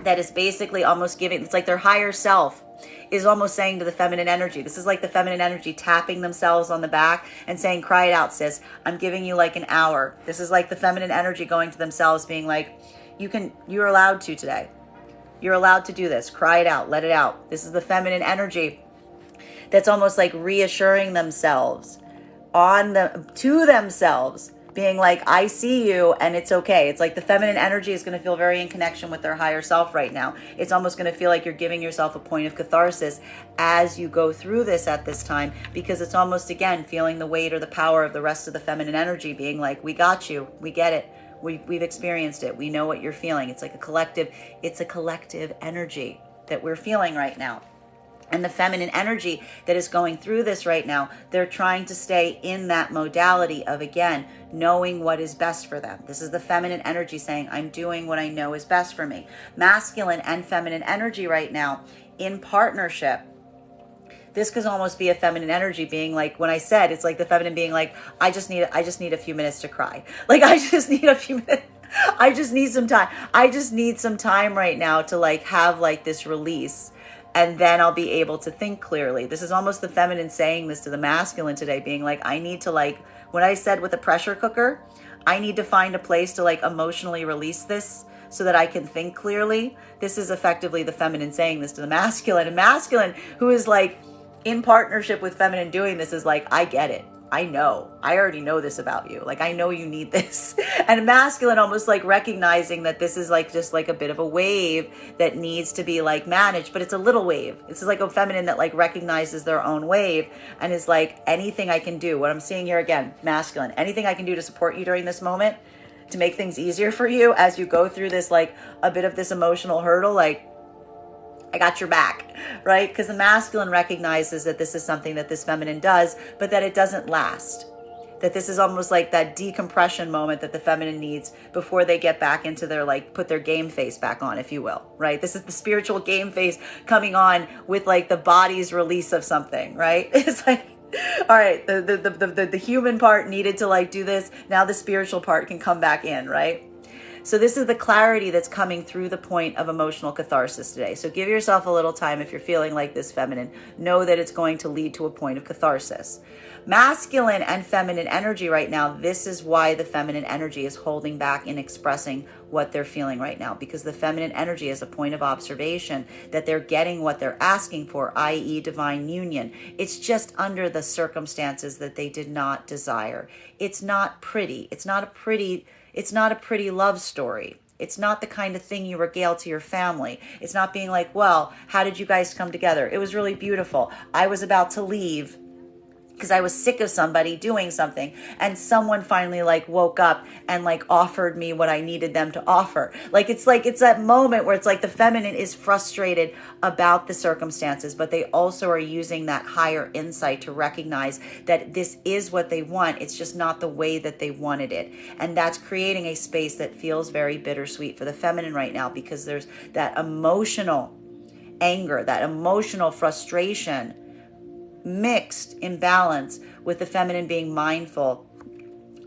that is basically almost giving, it's like their higher self is almost saying to the feminine energy, this is like the feminine energy tapping themselves on the back and saying, cry it out, sis. I'm giving you like an hour. This is like the feminine energy going to themselves being like, you're allowed to today. You're allowed to do this. Cry it out. Let it out. This is the feminine energy that's almost like reassuring themselves to themselves, being like, I see you and it's okay. It's like the feminine energy is going to feel very in connection with their higher self right now. It's almost going to feel like you're giving yourself a point of catharsis as you go through this at this time, because it's almost, again, feeling the weight or the power of the rest of the feminine energy being like, we got you. We get it. We've experienced it. We know what you're feeling. It's like a collective energy that we're feeling right now. And the feminine energy that is going through this right now, they're trying to stay in that modality of, again, knowing what is best for them. This is the feminine energy saying, I'm doing what I know is best for me. Masculine and feminine energy right now in partnership. This could almost be a feminine energy being like, when I said, it's like the feminine being like, I just need a few minutes to cry. Like, I just need a few minutes. I just need some time. I just need some time right now to like have like this release. And then I'll be able to think clearly. This is almost the feminine saying this to the masculine today, being like, I need to like, when I said with a pressure cooker, I need to find a place to like emotionally release this so that I can think clearly. This is effectively the feminine saying this to the masculine. And masculine, who is like in partnership with feminine doing this, is like, I get it. I know. I already know this about you. Like, I know you need this. And masculine almost like recognizing that this is like just like a bit of a wave that needs to be like managed, but it's a little wave. It's like a feminine that like recognizes their own wave and is like, anything I can do. What I'm seeing here again, masculine, anything I can do to support you during this moment, to make things easier for you as you go through this, like a bit of this emotional hurdle, like, I got your back, right? Because the masculine recognizes that this is something that this feminine does, but that it doesn't last. That this is almost like that decompression moment that the feminine needs before they get back into their, like, put their game face back on, if you will, right? This is the spiritual game face coming on with like the body's release of something, right? It's like, all right, the human part needed to like do this. Now the spiritual part can come back in, right? So this is the clarity that's coming through the point of emotional catharsis today. So give yourself a little time if you're feeling like this feminine. Know that it's going to lead to a point of catharsis. Masculine and feminine energy right now, this is why the feminine energy is holding back in expressing what they're feeling right now. Because the feminine energy is a point of observation that they're getting what they're asking for, i.e. divine union. It's just under the circumstances that they did not desire. It's not pretty. It's not a pretty love story. It's not the kind of thing you regale to your family. It's not being like, well, how did you guys come together? It was really beautiful. I was about to leave because I was sick of somebody doing something, and someone finally like woke up and like offered me what I needed them to offer. It's that moment where it's like the feminine is frustrated about the circumstances, but they also are using that higher insight to recognize that this is what they want. It's just not the way that they wanted it. And that's creating a space that feels very bittersweet for the feminine right now, because there's that emotional anger, that emotional frustration mixed in balance with the feminine being mindful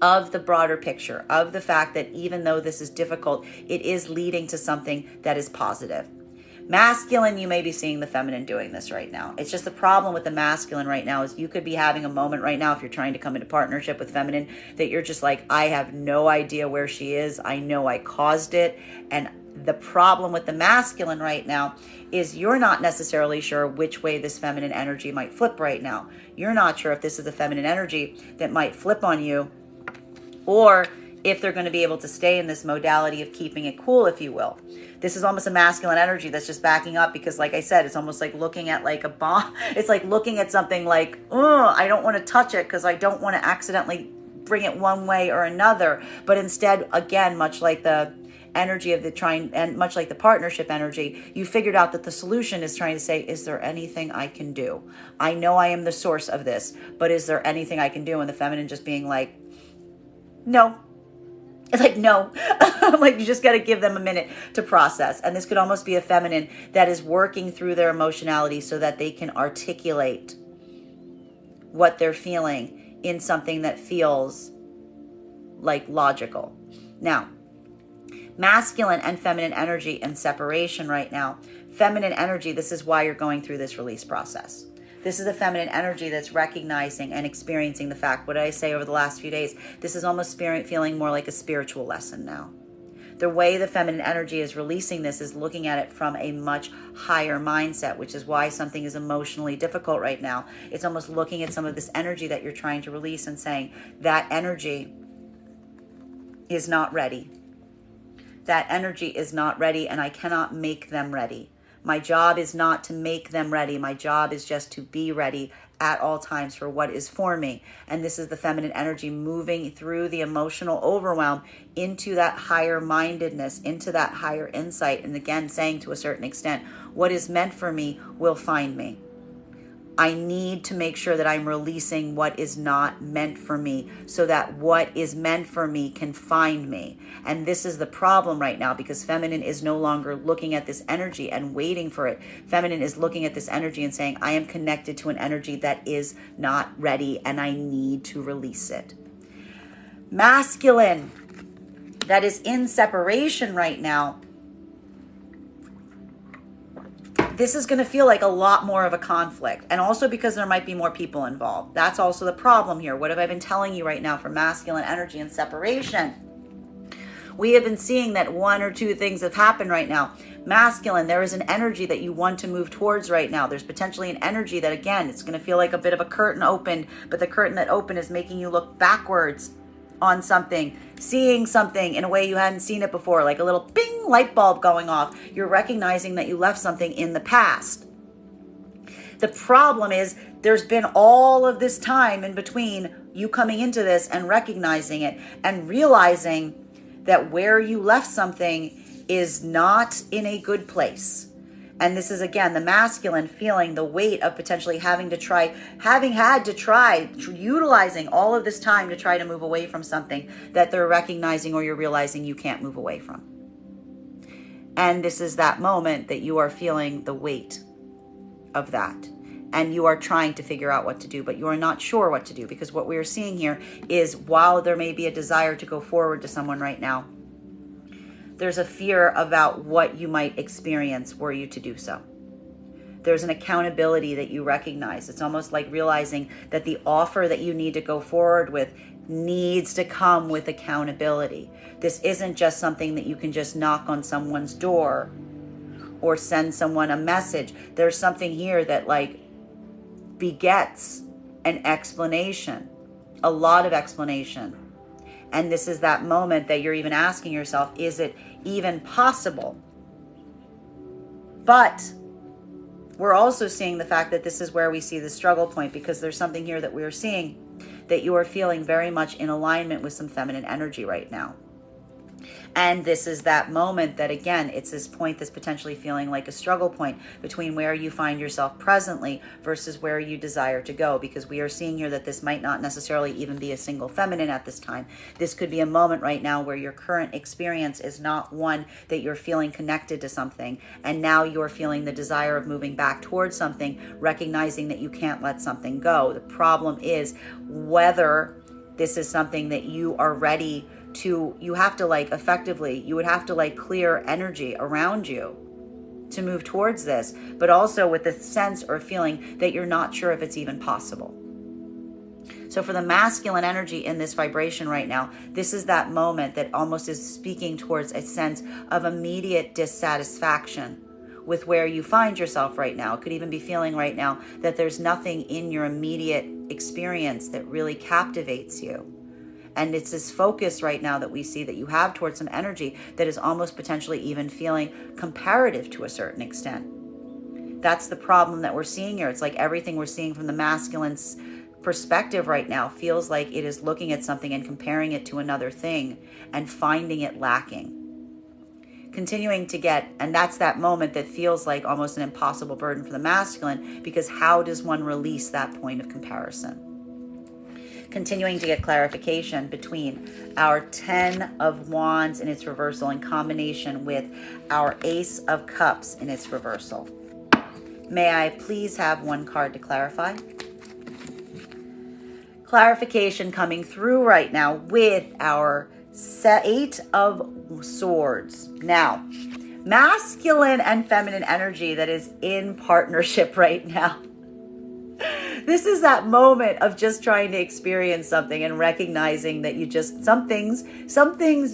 of the broader picture, of the fact that even though this is difficult, it is leading to something that is positive. Masculine, you may be seeing the feminine doing this right now. It's just the problem with the masculine right now is you could be having a moment right now if you're trying to come into partnership with feminine that you're just like, I have no idea where she is. I know I caused it. And the problem with the masculine right now is you're not necessarily sure which way this feminine energy might flip right now. You're not sure if this is a feminine energy that might flip on you, or if they're going to be able to stay in this modality of keeping it cool, if you will. This is almost a masculine energy that's just backing up because, like I said, it's almost like looking at like a bomb. It's like looking at something like, I don't want to touch it because I don't want to accidentally bring it one way or another. But instead, again, much like the energy of the trying, and much like the partnership energy, you figured out that the solution is trying to say, is there anything I can do? I know I am the source of this, but is there anything I can do? And the feminine just being like, no. It's like, no. Like, you just got to give them a minute to process. And this could almost be a feminine that is working through their emotionality so that they can articulate what they're feeling in something that feels like logical. Now, masculine and feminine energy in separation right now. Feminine energy, this is why you're going through this release process. This is a feminine energy that's recognizing and experiencing the fact, what did I say over the last few days? This is almost feeling more like a spiritual lesson now. The way the feminine energy is releasing this is looking at it from a much higher mindset, which is why something is emotionally difficult right now. It's almost looking at some of this energy that you're trying to release and saying, that energy is not ready. That energy is not ready, and I cannot make them ready. My job is not to make them ready. My job is just to be ready at all times for what is for me. And this is the feminine energy moving through the emotional overwhelm into that higher mindedness, into that higher insight. And again, saying to a certain extent, what is meant for me will find me. I need to make sure that I'm releasing what is not meant for me so that what is meant for me can find me. And this is the problem right now, because feminine is no longer looking at this energy and waiting for it. Feminine is looking at this energy and saying, I am connected to an energy that is not ready and I need to release it. Masculine, that is in separation right now, this is going to feel like a lot more of a conflict. And also because there might be more people involved. That's also the problem here. What have I been telling you right now for masculine energy and separation? We have been seeing that one or two things have happened right now. Masculine, there is an energy that you want to move towards right now. There's potentially an energy that, again, it's going to feel like a bit of a curtain opened, but the curtain that opened is making you look backwards on something, seeing something in a way you hadn't seen it before, like a little bing light bulb going off. You're recognizing that you left something in the past. The problem is there's been all of this time in between you coming into this and recognizing it and realizing that where you left something is not in a good place. And this is, again, the masculine feeling the weight of potentially having had to try, utilizing all of this time to try to move away from something that they're recognizing or you're realizing you can't move away from. And this is that moment that you are feeling the weight of that. And you are trying to figure out what to do, but you are not sure what to do, because what we are seeing here is while there may be a desire to go forward to someone right now, there's a fear about what you might experience were you to do so. There's an accountability that you recognize. It's almost like realizing that the offer that you need to go forward with needs to come with accountability. This isn't just something that you can just knock on someone's door or send someone a message. There's something here that begets an explanation, a lot of explanation. And this is that moment that you're even asking yourself, is it even possible? But we're also seeing the fact that this is where we see the struggle point, because there's something here that we're seeing that you are feeling very much in alignment with some feminine energy right now. And this is that moment that, again, it's this point that's potentially feeling like a struggle point between where you find yourself presently versus where you desire to go, because we are seeing here that this might not necessarily even be a single feminine at this time. This could be a moment right now where your current experience is not one that you're feeling connected to something, and now you're feeling the desire of moving back towards something, recognizing that you can't let something go. The problem is whether this is something that you are ready to, you have to effectively, you would have to clear energy around you to move towards this, but also with the sense or feeling that you're not sure if it's even possible. So for the masculine energy in this vibration right now, this is that moment that almost is speaking towards a sense of immediate dissatisfaction with where you find yourself right now. It could even be feeling right now that there's nothing in your immediate experience that really captivates you. And it's this focus right now that we see that you have towards some energy that is almost potentially even feeling comparative to a certain extent. That's the problem that we're seeing here. It's like everything we're seeing from the masculine's perspective right now feels like it is looking at something and comparing it to another thing and finding it lacking. Continuing to get, and that's that moment that feels like almost an impossible burden for the masculine, because how does one release that point of comparison? Continuing to get clarification between our 10 of Wands in its reversal in combination with our Ace of Cups in its reversal. May I please have one card to clarify? Clarification coming through right now with our Eight of Swords. Now, masculine and feminine energy that is in partnership right now. This is that moment of just trying to experience something and recognizing that you just, some things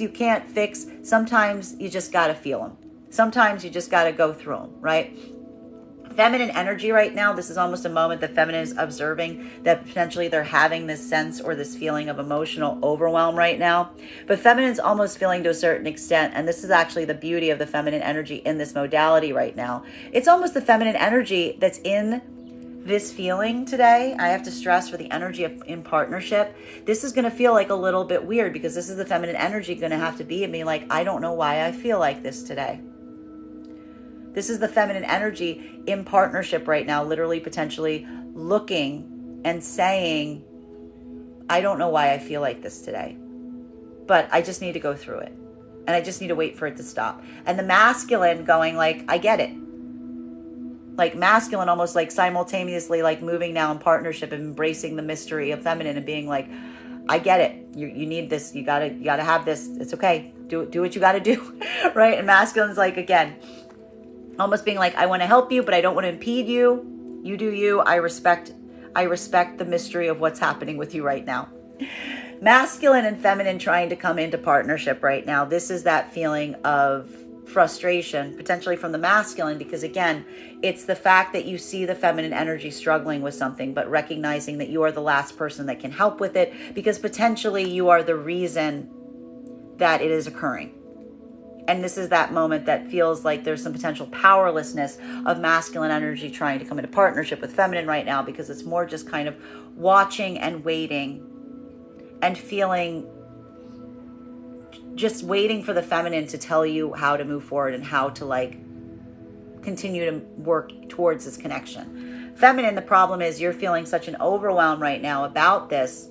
you can't fix. Sometimes you just got to feel them. Sometimes you just got to go through them, right? Feminine energy right now, this is almost a moment that feminine is observing that potentially they're having this sense or this feeling of emotional overwhelm right now. But feminine's almost feeling to a certain extent, and this is actually the beauty of the feminine energy in this modality right now. It's almost the feminine energy that's in this feeling today. I have to stress, for the energy in partnership, this is going to feel like a little bit weird, because this is the feminine energy going to have to be in me like, I don't know why I feel like this today. This is the feminine energy in partnership right now, literally potentially looking and saying, I don't know why I feel like this today, but I just need to go through it. And I just need to wait for it to stop. And the masculine going like, I get it. Like masculine almost like simultaneously like moving now in partnership and embracing the mystery of feminine and being like, I get it. You need this. You gotta have this. It's okay. Do what you gotta do. Right? And masculine's like, again, almost being like, I want to help you, but I don't want to impede you. You do you. I respect the mystery of what's happening with you right now. Masculine and feminine trying to come into partnership right now. This is that feeling of frustration, potentially from the masculine, because again, it's the fact that you see the feminine energy struggling with something, but recognizing that you are the last person that can help with it, because potentially you are the reason that it is occurring. And this is that moment that feels like there's some potential powerlessness of masculine energy trying to come into partnership with feminine right now, because it's more just kind of watching and waiting and feeling, just waiting for the feminine to tell you how to move forward and how to like continue to work towards this connection. Feminine, the problem is you're feeling such an overwhelm right now about this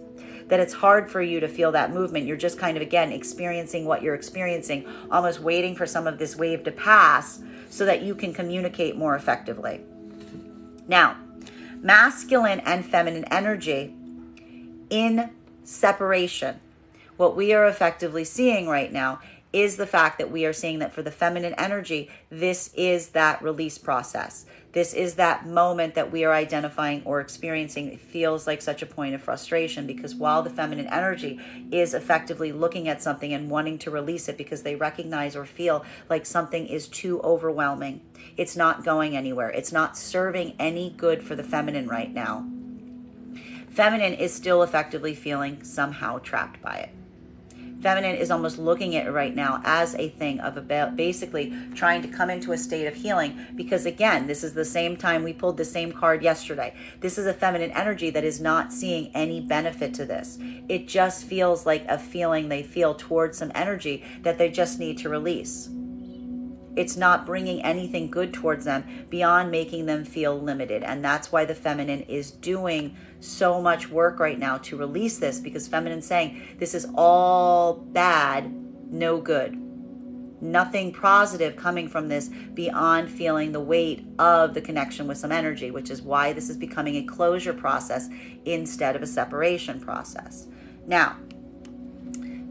that it's hard for you to feel that movement. You're just kind of, again, experiencing what you're experiencing, almost waiting for some of this wave to pass so that you can communicate more effectively. Now, masculine and feminine energy in separation, what we are effectively seeing right now is the fact that we are seeing that for the feminine energy, this is that release process. This is that moment that we are identifying or experiencing. It feels like such a point of frustration, because while the feminine energy is effectively looking at something and wanting to release it because they recognize or feel like something is too overwhelming, it's not going anywhere. It's not serving any good for the feminine right now. Feminine is still effectively feeling somehow trapped by it. Feminine is almost looking at it right now as a thing of about basically trying to come into a state of healing, because again, this is the same time we pulled the same card yesterday. This is a feminine energy that is not seeing any benefit to this. It just feels like a feeling they feel towards some energy that they just need to release. It's not bringing anything good towards them beyond making them feel limited. And that's why the feminine is doing so much work right now to release this, because feminine's saying this is all bad, no good. Nothing positive coming from this beyond feeling the weight of the connection with some energy, which is why this is becoming a closure process instead of a separation process. Now,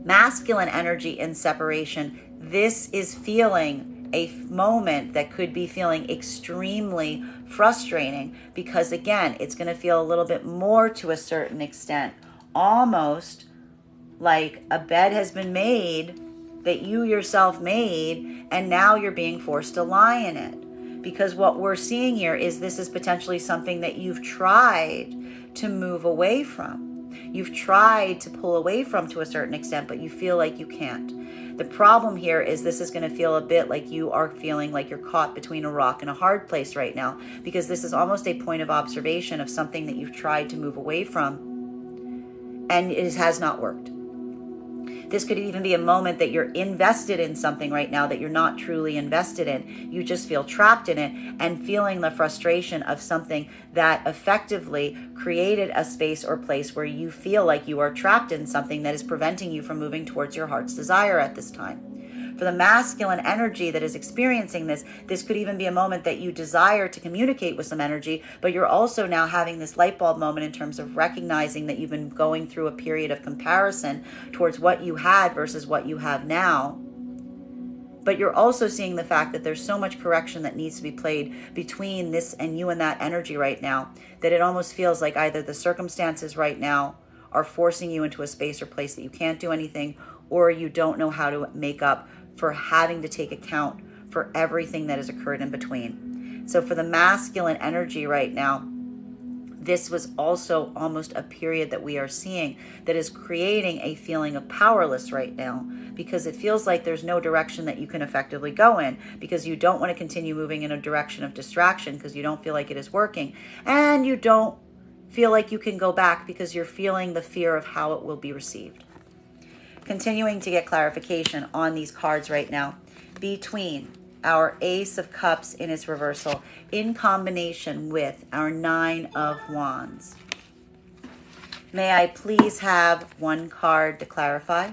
masculine energy in separation, this is feeling a moment that could be feeling extremely frustrating, because again, it's going to feel a little bit more to a certain extent, almost like a bed has been made that you yourself made, and now you're being forced to lie in it. Because what we're seeing here is this is potentially something that you've tried to move away from. You've tried to pull away from to a certain extent, but you feel like you can't. The problem here is this is going to feel a bit like you are feeling like you're caught between a rock and a hard place right now, because this is almost a point of observation of something that you've tried to move away from and it has not worked. This could even be a moment that you're invested in something right now that you're not truly invested in. You just feel trapped in it and feeling the frustration of something that effectively created a space or place where you feel like you are trapped in something that is preventing you from moving towards your heart's desire at this time. For the masculine energy that is experiencing this, this could even be a moment that you desire to communicate with some energy, but you're also now having this light bulb moment in terms of recognizing that you've been going through a period of comparison towards what you had versus what you have now. But you're also seeing the fact that there's so much correction that needs to be played between this and you and that energy right now, that it almost feels like either the circumstances right now are forcing you into a space or place that you can't do anything, or you don't know how to make up for having to take account for everything that has occurred in between. So for the masculine energy right now, this was also almost a period that we are seeing that is creating a feeling of powerless right now, because it feels like there's no direction that you can effectively go in, because you don't want to continue moving in a direction of distraction because you don't feel like it is working, and you don't feel like you can go back because you're feeling the fear of how it will be received. Continuing to get clarification on these cards right now between our Ace of Cups in its reversal in combination with our Nine of Wands. May I please have one card to clarify?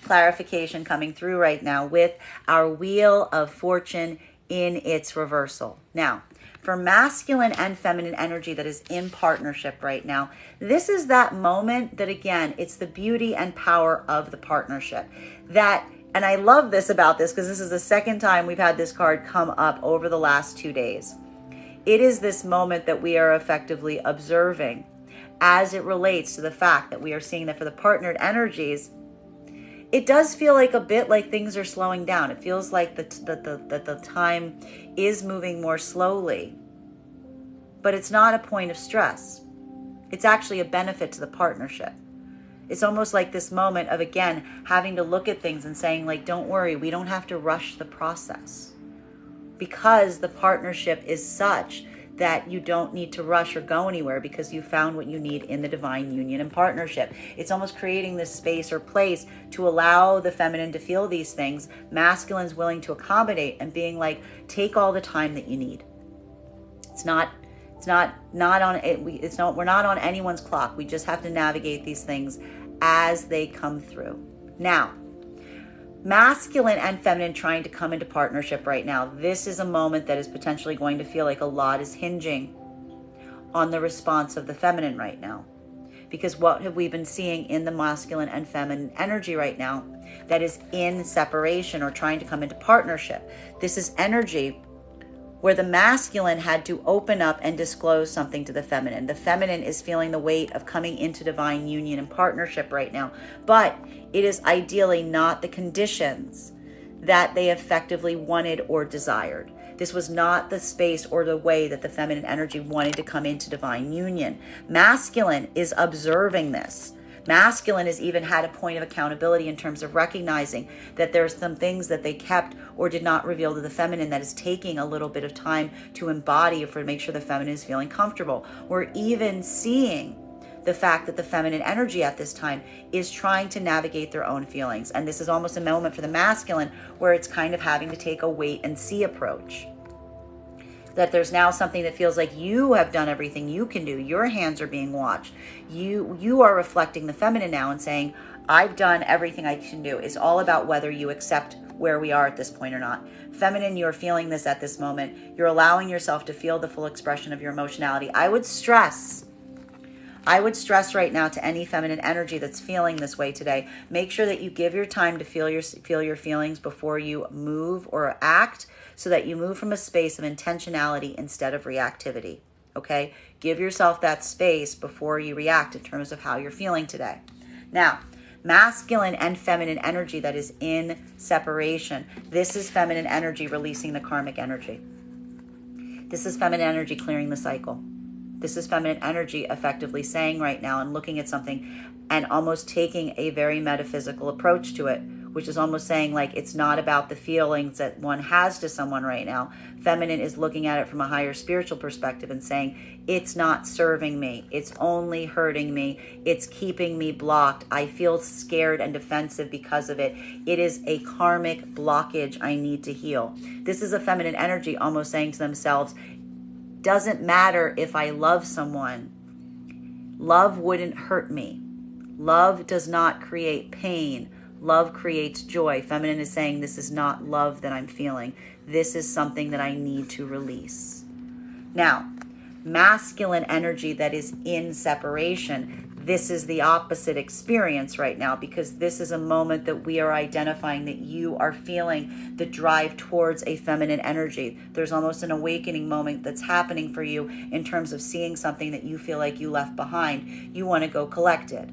Clarification coming through right now with our Wheel of Fortune in its reversal. Now, for masculine and feminine energy that is in partnership right now, this is that moment that, again, it's the beauty and power of the partnership. And I love this about this because this is the second time we've had this card come up over the last 2 days. It is this moment that we are effectively observing as it relates to the fact that we are seeing that for the partnered energies, it does feel like a bit like things are slowing down. It feels like the time is moving more slowly, but it's not a point of stress. It's actually a benefit to the partnership. It's almost like this moment of, again, having to look at things and saying, like, don't worry, we don't have to rush the process because the partnership is such that you don't need to rush or go anywhere because you found what you need in the divine union and partnership. It's almost creating this space or place to allow the feminine to feel these things. Masculine's willing to accommodate and being like, take all the time that you need. We're not on anyone's clock. We just have to navigate these things as they come through. Now, masculine and feminine trying to come into partnership right now. This is a moment that is potentially going to feel like a lot is hinging on the response of the feminine right now. Because what have we been seeing in the masculine and feminine energy right now that is in separation or trying to come into partnership? This is energy where the masculine had to open up and disclose something to the feminine. The feminine is feeling the weight of coming into divine union and partnership right now, but it is ideally not the conditions that they effectively wanted or desired. This was not the space or the way that the feminine energy wanted to come into divine union. Masculine is observing this. Masculine has even had a point of accountability in terms of recognizing that there's some things that they kept or did not reveal to the feminine that is taking a little bit of time to embody or to make sure the feminine is feeling comfortable. We're even seeing the fact that the feminine energy at this time is trying to navigate their own feelings. And this is almost a moment for the masculine where it's kind of having to take a wait and see approach. That there's now something that feels like you have done everything you can do. Your hands are being watched. You are reflecting the feminine now and saying, I've done everything I can do. It's all about whether you accept where we are at this point or not. Feminine, you're feeling this at this moment. You're allowing yourself to feel the full expression of your emotionality. I would stress right now to any feminine energy that's feeling this way today, make sure that you give your time to feel your feelings before you move or act, so that you move from a space of intentionality instead of reactivity, okay? Give yourself that space before you react in terms of how you're feeling today. Now, masculine and feminine energy that is in separation. This is feminine energy releasing the karmic energy. This is feminine energy clearing the cycle. This is feminine energy effectively saying right now and looking at something and almost taking a very metaphysical approach to it, which is almost saying like it's not about the feelings that one has to someone right now. Feminine is looking at it from a higher spiritual perspective and saying, it's not serving me. It's only hurting me. It's keeping me blocked. I feel scared and defensive because of it. It is a karmic blockage I need to heal. This is a feminine energy almost saying to themselves, doesn't matter if I love someone. Love wouldn't hurt me. Love does not create pain. Love creates joy. Feminine is saying this is not love that I'm feeling. This is something that I need to release. Now, masculine energy that is in separation, this is the opposite experience right now, because this is a moment that we are identifying that you are feeling the drive towards a feminine energy. There's almost an awakening moment that's happening for you in terms of seeing something that you feel like you left behind. You want to go collect it.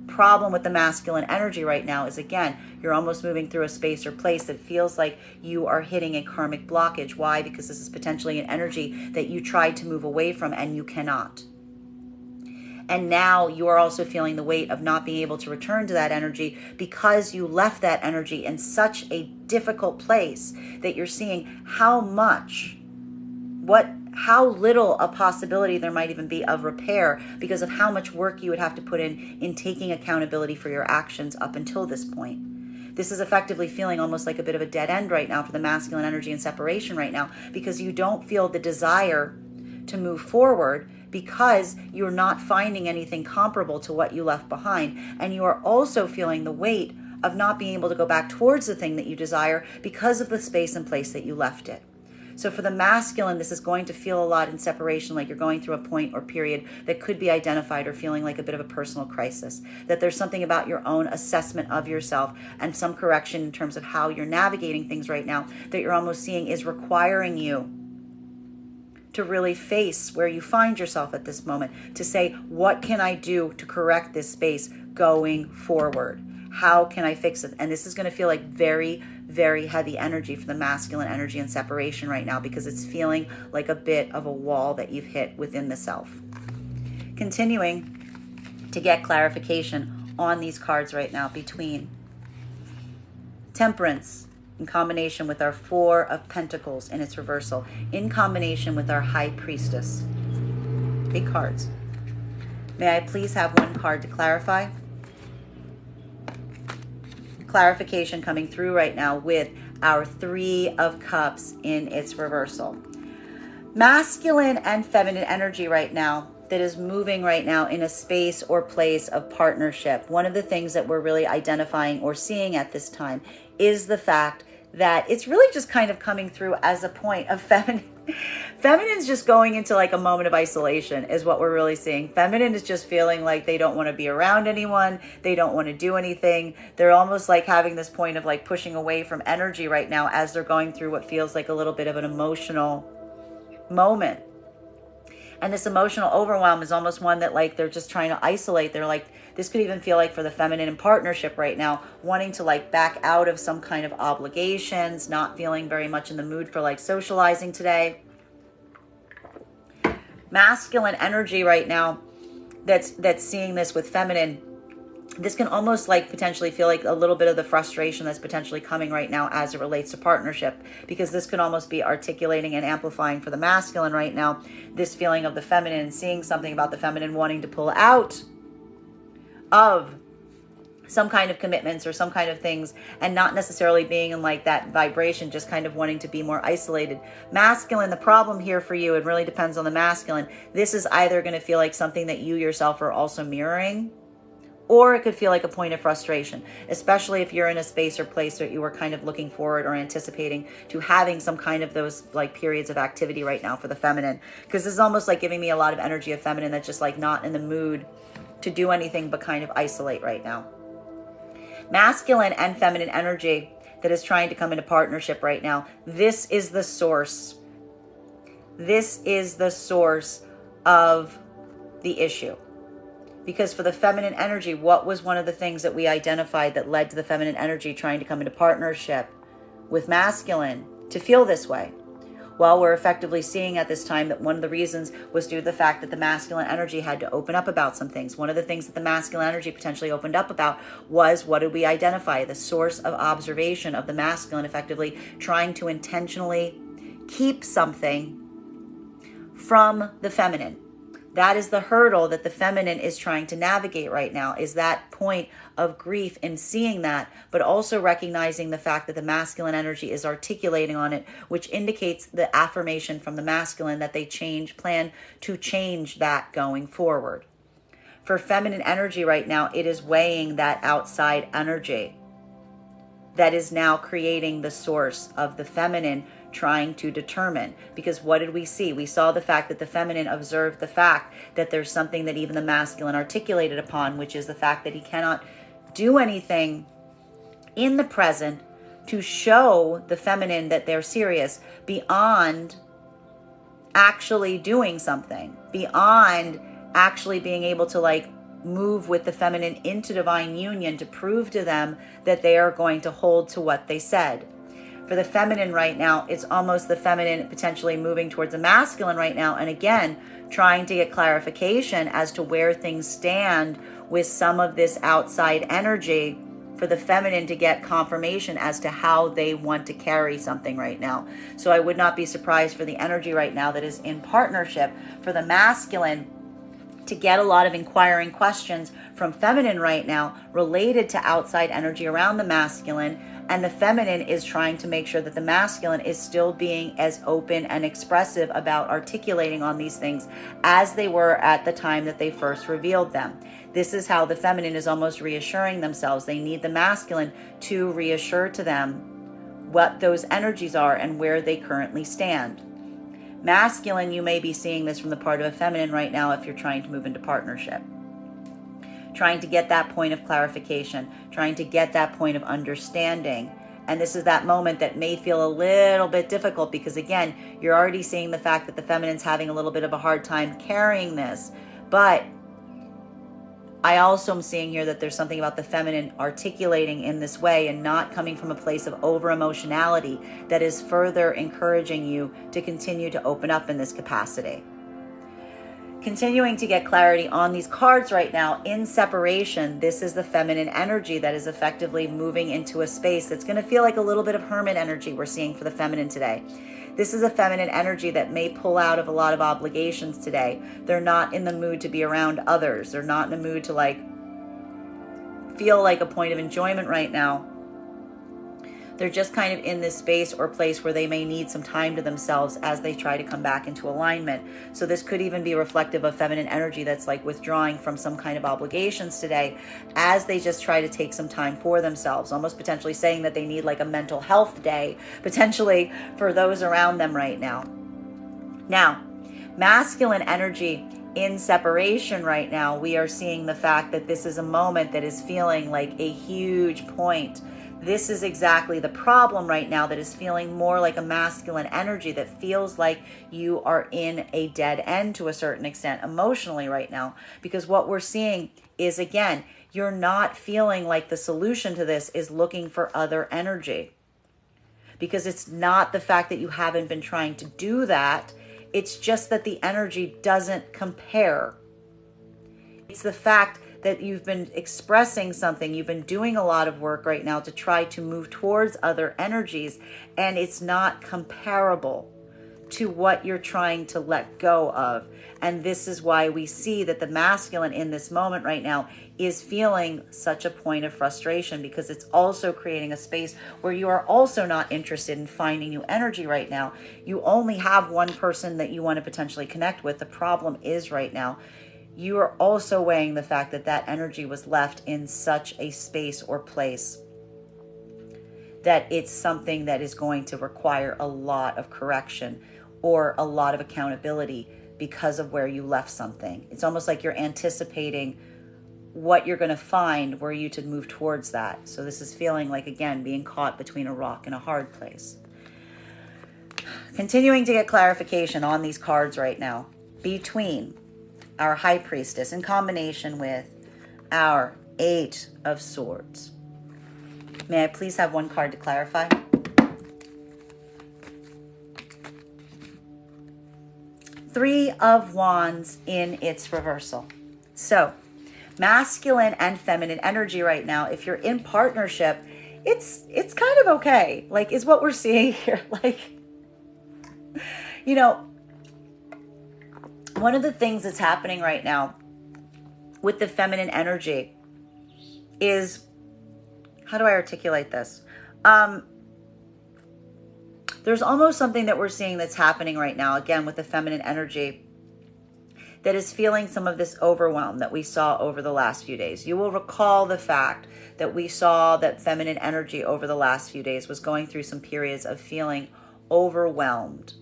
Problem with the masculine energy right now is, again, you're almost moving through a space or place that feels like you are hitting a karmic blockage. Why? Because this is potentially an energy that you tried to move away from and you cannot. And now you are also feeling the weight of not being able to return to that energy because you left that energy in such a difficult place that you're seeing how little a possibility there might even be of repair because of how much work you would have to put in taking accountability for your actions up until this point. This is effectively feeling almost like a bit of a dead end right now for the masculine energy and separation right now, because you don't feel the desire to move forward, because you're not finding anything comparable to what you left behind. And you are also feeling the weight of not being able to go back towards the thing that you desire because of the space and place that you left it. So for the masculine, this is going to feel a lot in separation, like you're going through a point or period that could be identified or feeling like a bit of a personal crisis, that there's something about your own assessment of yourself and some correction in terms of how you're navigating things right now that you're almost seeing is requiring you to really face where you find yourself at this moment, to say, what can I do to correct this space going forward? How can I fix it? And this is going to feel like very, very heavy energy for the masculine energy and separation right now, because it's feeling like a bit of a wall that you've hit within the self. Continuing to get clarification on these cards right now between Temperance in combination with our Four of Pentacles in its reversal, in combination with our High Priestess. Big cards. May I please have one card to clarify? Clarification coming through right now with our Three of Cups in its reversal. Masculine and feminine energy right now that is moving right now in a space or place of partnership. One of the things that we're really identifying or seeing at this time is the fact that it's really just kind of coming through as a point of feminine. Feminine's just going into like a moment of isolation is what we're really seeing. Feminine is just feeling like they don't want to be around anyone. They don't want to do anything. They're almost like having this point of like pushing away from energy right now as they're going through what feels like a little bit of an emotional moment. And this emotional overwhelm is almost one that like they're just trying to isolate. They're like, this could even feel like for the feminine in partnership right now, wanting to like back out of some kind of obligations, not feeling very much in the mood for like socializing today. Masculine energy right now that's seeing this with feminine, this can almost like potentially feel like a little bit of the frustration that's potentially coming right now as it relates to partnership, because this could almost be articulating and amplifying for the masculine right now, this feeling of the feminine and seeing something about the feminine wanting to pull out of some kind of commitments or some kind of things and not necessarily being in like that vibration, just kind of wanting to be more isolated. Masculine, the problem here for you, it really depends on the masculine. This is either going to feel like something that you yourself are also mirroring, or it could feel like a point of frustration, especially if you're in a space or place that you were kind of looking forward or anticipating to having some kind of those like periods of activity right now for the feminine. Because this is almost like giving me a lot of energy of feminine that's just like not in the mood to do anything but kind of isolate right now. Masculine and feminine energy that is trying to come into partnership right now. This is the source. This is the source of the issue. Because for the feminine energy, what was one of the things that we identified that led to the feminine energy trying to come into partnership with masculine to feel this way? Well, we're effectively seeing at this time that one of the reasons was due to the fact that the masculine energy had to open up about some things. One of the things that the masculine energy potentially opened up about was, what did we identify? The source of observation of the masculine effectively trying to intentionally keep something from the feminine. That is the hurdle that the feminine is trying to navigate right now, is that point of grief in seeing that, but also recognizing the fact that the masculine energy is articulating on it, which indicates the affirmation from the masculine that they plan to change that going forward. For feminine energy right now, it is weighing that outside energy that is now creating the source of the feminine trying to determine. Because what did we see? We saw the fact that the feminine observed the fact that there's something that even the masculine articulated upon, which is the fact that he cannot do anything in the present to show the feminine that they're serious beyond actually doing something, beyond actually being able to like move with the feminine into divine union to prove to them that they are going to hold to what they said. For the feminine right now, it's almost the feminine potentially moving towards the masculine right now. And again, trying to get clarification as to where things stand with some of this outside energy for the feminine to get confirmation as to how they want to carry something right now. So I would not be surprised for the energy right now that is in partnership for the masculine to get a lot of inquiring questions from feminine right now related to outside energy around the masculine. And the feminine is trying to make sure that the masculine is still being as open and expressive about articulating on these things as they were at the time that they first revealed them. This is how the feminine is almost reassuring themselves. They need the masculine to reassure to them what those energies are and where they currently stand. Masculine, you may be seeing this from the part of a feminine right now if you're trying to move into partnership. Trying to get that point of clarification, trying to get that point of understanding. And this is that moment that may feel a little bit difficult because, again, you're already seeing the fact that the feminine's having a little bit of a hard time carrying this. But I also am seeing here that there's something about the feminine articulating in this way and not coming from a place of over-emotionality that is further encouraging you to continue to open up in this capacity. Continuing to get clarity on these cards right now in separation, this is the feminine energy that is effectively moving into a space that's going to feel like a little bit of hermit energy we're seeing for the feminine today. This is a feminine energy that may pull out of a lot of obligations today. They're not in the mood to be around others. They're not in the mood to feel like a point of enjoyment right now. They're just kind of in this space or place where they may need some time to themselves as they try to come back into alignment. So this could even be reflective of feminine energy that's like withdrawing from some kind of obligations today as they just try to take some time for themselves, almost potentially saying that they need like a mental health day, potentially for those around them right now. Now, masculine energy in separation right now, we are seeing the fact that this is a moment that is feeling like a huge point. This is exactly the problem right now that is feeling more like a masculine energy that feels like you are in a dead end to a certain extent emotionally right now. Because what we're seeing is, again, you're not feeling like the solution to this is looking for other energy. Because it's not the fact that you haven't been trying to do that. It's just that the energy doesn't compare. It's the fact that you've been expressing something, you've been doing a lot of work right now to try to move towards other energies, and it's not comparable to what you're trying to let go of. And this is why we see that the masculine in this moment right now is feeling such a point of frustration, because it's also creating a space where you are also not interested in finding new energy right now. You only have one person that you want to potentially connect with. The problem is right now, you are also weighing the fact that that energy was left in such a space or place that it's something that is going to require a lot of correction or a lot of accountability because of where you left something. It's almost like you're anticipating what you're going to find were you to move towards that. So this is feeling like, again, being caught between a rock and a hard place. Continuing to get clarification on these cards right now between our High Priestess in combination with our Eight of Swords. May I please have one card to clarify? Three of Wands in its reversal. So, masculine and feminine energy right now, if you're in partnership, it's kind of okay. Like, is what we're seeing here. Like, you know, one of the things that's happening right now with the feminine energy is, how do I articulate this? There's almost something that we're seeing that's happening right now, again, with the feminine energy that is feeling some of this overwhelm that we saw over the last few days. You will recall the fact that we saw that feminine energy over the last few days was going through some periods of feeling overwhelmed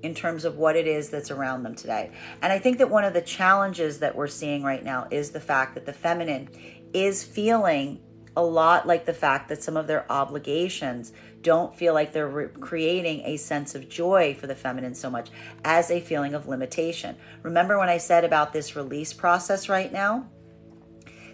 in terms of what it is that's around them today. And I think that one of the challenges that we're seeing right now is the fact that the feminine is feeling a lot like the fact that some of their obligations don't feel like they're creating a sense of joy for the feminine so much as a feeling of limitation. Remember when I said about this release process right now?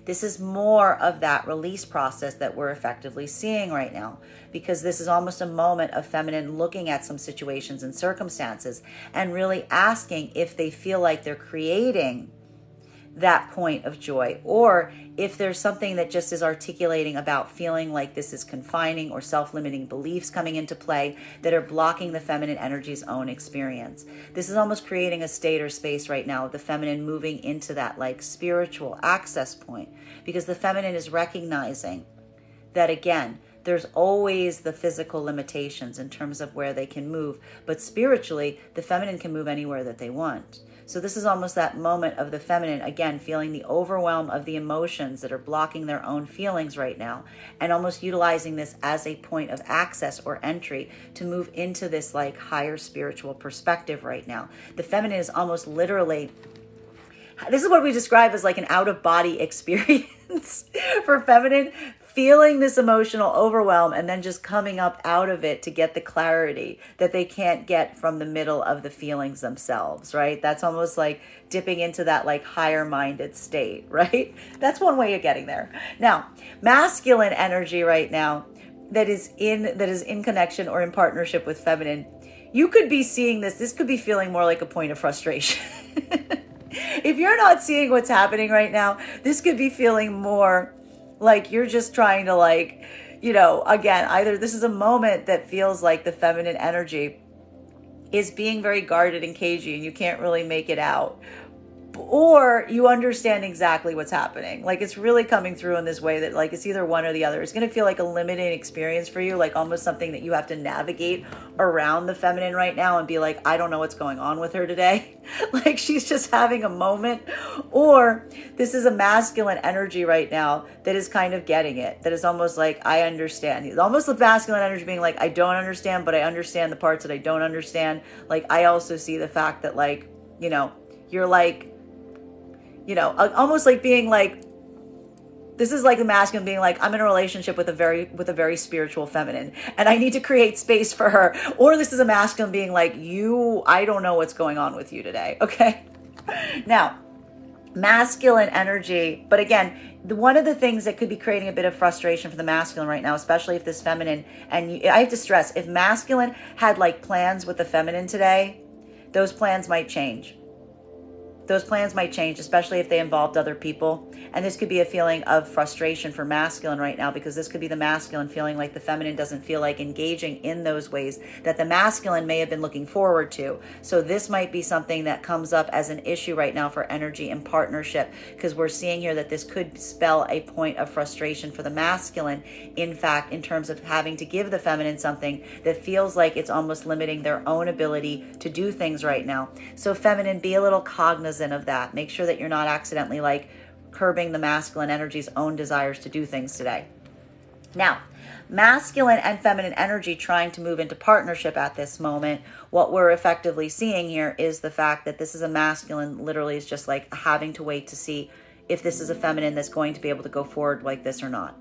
This is more of that release process that we're effectively seeing right now, because this is almost a moment of feminine looking at some situations and circumstances and really asking if they feel like they're creating that point of joy. Or if there's something that just is articulating about feeling like this is confining or self-limiting beliefs coming into play that are blocking the feminine energy's own experience. This is almost creating a state or space right now of the feminine moving into that like spiritual access point, because the feminine is recognizing that, again, there's always the physical limitations in terms of where they can move, but spiritually, the feminine can move anywhere that they want. So this is almost that moment of the feminine, again, feeling the overwhelm of the emotions that are blocking their own feelings right now, and almost utilizing this as a point of access or entry to move into this like higher spiritual perspective right now. The feminine is almost literally, this is what we describe as like an out-of-body experience for feminine, feeling this emotional overwhelm and then just coming up out of it to get the clarity that they can't get from the middle of the feelings themselves, right? That's almost like dipping into that like higher minded state, right? That's one way of getting there. Now, masculine energy right now that is in connection or in partnership with feminine, you could be seeing this could be feeling more like a point of frustration. If you're not seeing what's happening right now, this could be feeling more like you're just trying to like, again, either this is a moment that feels like the feminine energy is being very guarded and cagey and you can't really make it out, or you understand exactly what's happening. Like it's really coming through in this way that like it's either one or the other. It's going to feel like a limiting experience for you, like almost something that you have to navigate around the feminine right now and be like, I don't know what's going on with her today. Like she's just having a moment. Or this is a masculine energy right now that is kind of getting it, that is almost like, I understand. It's almost the masculine energy being like, I don't understand, but I understand the parts that I don't understand. Like I also see the fact that like, you're like, almost like being like, this is like the masculine being like, I'm in a relationship with a very spiritual feminine and I need to create space for her. Or this is a masculine being like, I don't know what's going on with you today. Okay. Now, masculine energy, but again, one of the things that could be creating a bit of frustration for the masculine right now, especially if this feminine, and I have to stress, if masculine had like plans with the feminine today, those plans might change. Those plans might change, especially if they involved other people. And this could be a feeling of frustration for masculine right now, because this could be the masculine feeling like the feminine doesn't feel like engaging in those ways that the masculine may have been looking forward to. So this might be something that comes up as an issue right now for energy and partnership, because we're seeing here that this could spell a point of frustration for the masculine, in fact, in terms of having to give the feminine something that feels like it's almost limiting their own ability to do things right now. So feminine, be a little cognizant of that. Make sure that you're not accidentally like curbing the masculine energy's own desires to do things today. Now, masculine and feminine energy trying to move into partnership at this moment, what we're effectively seeing here is the fact that this is a masculine literally is just like having to wait to see if this is a feminine that's going to be able to go forward like this or not.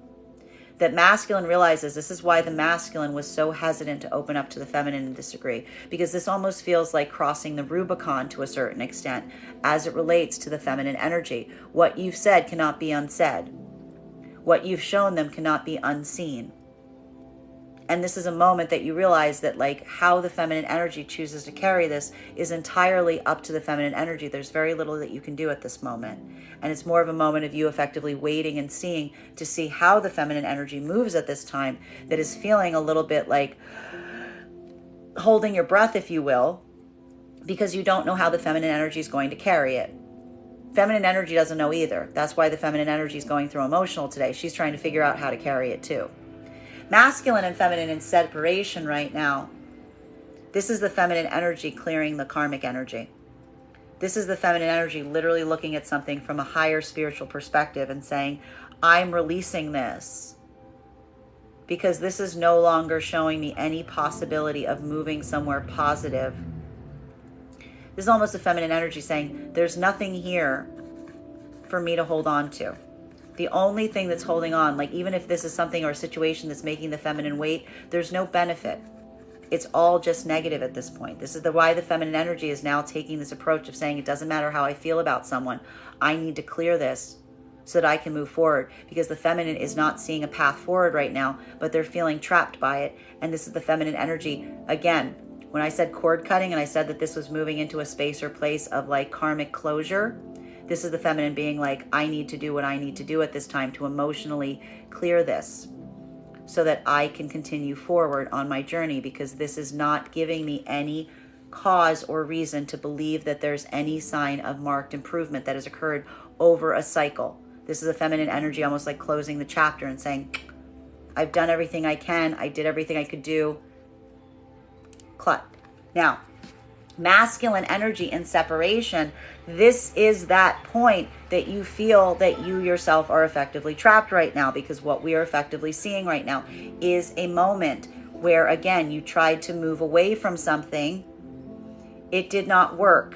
That masculine realizes this is why the masculine was so hesitant to open up to the feminine and disagree, because this almost feels like crossing the Rubicon to a certain extent as it relates to the feminine energy. What you've said cannot be unsaid. What you've shown them cannot be unseen. And this is a moment that you realize that like how the feminine energy chooses to carry this is entirely up to the feminine energy. There's very little that you can do at this moment. And it's more of a moment of you effectively waiting and seeing to see how the feminine energy moves at this time, that is feeling a little bit like holding your breath, if you will, because you don't know how the feminine energy is going to carry it. Feminine energy doesn't know either. That's why the feminine energy is going through emotional today. She's trying to figure out how to carry it too. Masculine and feminine in separation right now. This is the feminine energy clearing the karmic energy. This is the feminine energy literally looking at something from a higher spiritual perspective and saying, I'm releasing this because this is no longer showing me any possibility of moving somewhere positive. This is almost a feminine energy saying, there's nothing here for me to hold on to. The only thing that's holding on, like even if this is something or a situation that's making the feminine wait, there's no benefit. It's all just negative at this point. This is why the feminine energy is now taking this approach of saying, it doesn't matter how I feel about someone. I need to clear this so that I can move forward, because the feminine is not seeing a path forward right now, but they're feeling trapped by it. And this is the feminine energy. Again, when I said cord cutting and I said that this was moving into a space or place of like karmic closure, This is the feminine being like, I need to do what I need to do at this time to emotionally clear this so that I can continue forward on my journey, because this is not giving me any cause or reason to believe that there's any sign of marked improvement that has occurred over a cycle. This is a feminine energy, almost like closing the chapter and saying, I've done everything I can. I did everything I could do. Clut. Now, masculine energy in separation, this is that point that you feel that you yourself are effectively trapped right now, because what we are effectively seeing right now is a moment where, again, you tried to move away from something. It did not work.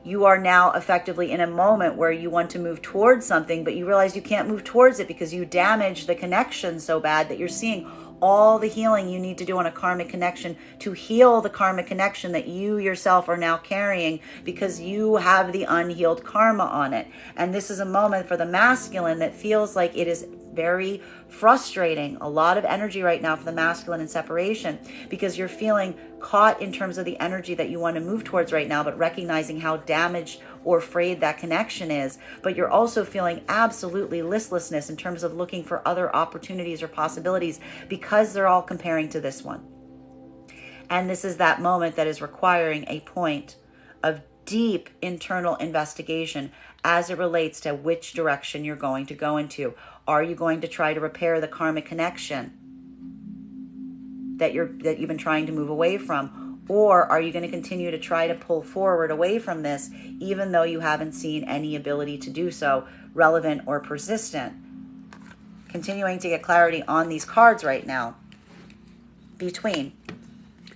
You are now effectively in a moment where you want to move towards something, but you realize you can't move towards it because you damaged the connection so bad that you're seeing all the healing you need to do on a karmic connection to heal the karmic connection that you yourself are now carrying, because you have the unhealed karma on it. And this is a moment for the masculine that feels like it is very frustrating. A lot of energy right now for the masculine in separation, because you're feeling caught in terms of the energy that you want to move towards right now, but recognizing how damaged or frayed that connection is. But you're also feeling absolutely listlessness in terms of looking for other opportunities or possibilities, because they're all comparing to this one. And this is that moment that is requiring a point of deep internal investigation as it relates to which direction you're going to go into. Are you going to try to repair the karmic connection that you've been trying to move away from? Or are you going to continue to try to pull forward away from this, even though you haven't seen any ability to do so, relevant or persistent? Continuing to get clarity on these cards right now between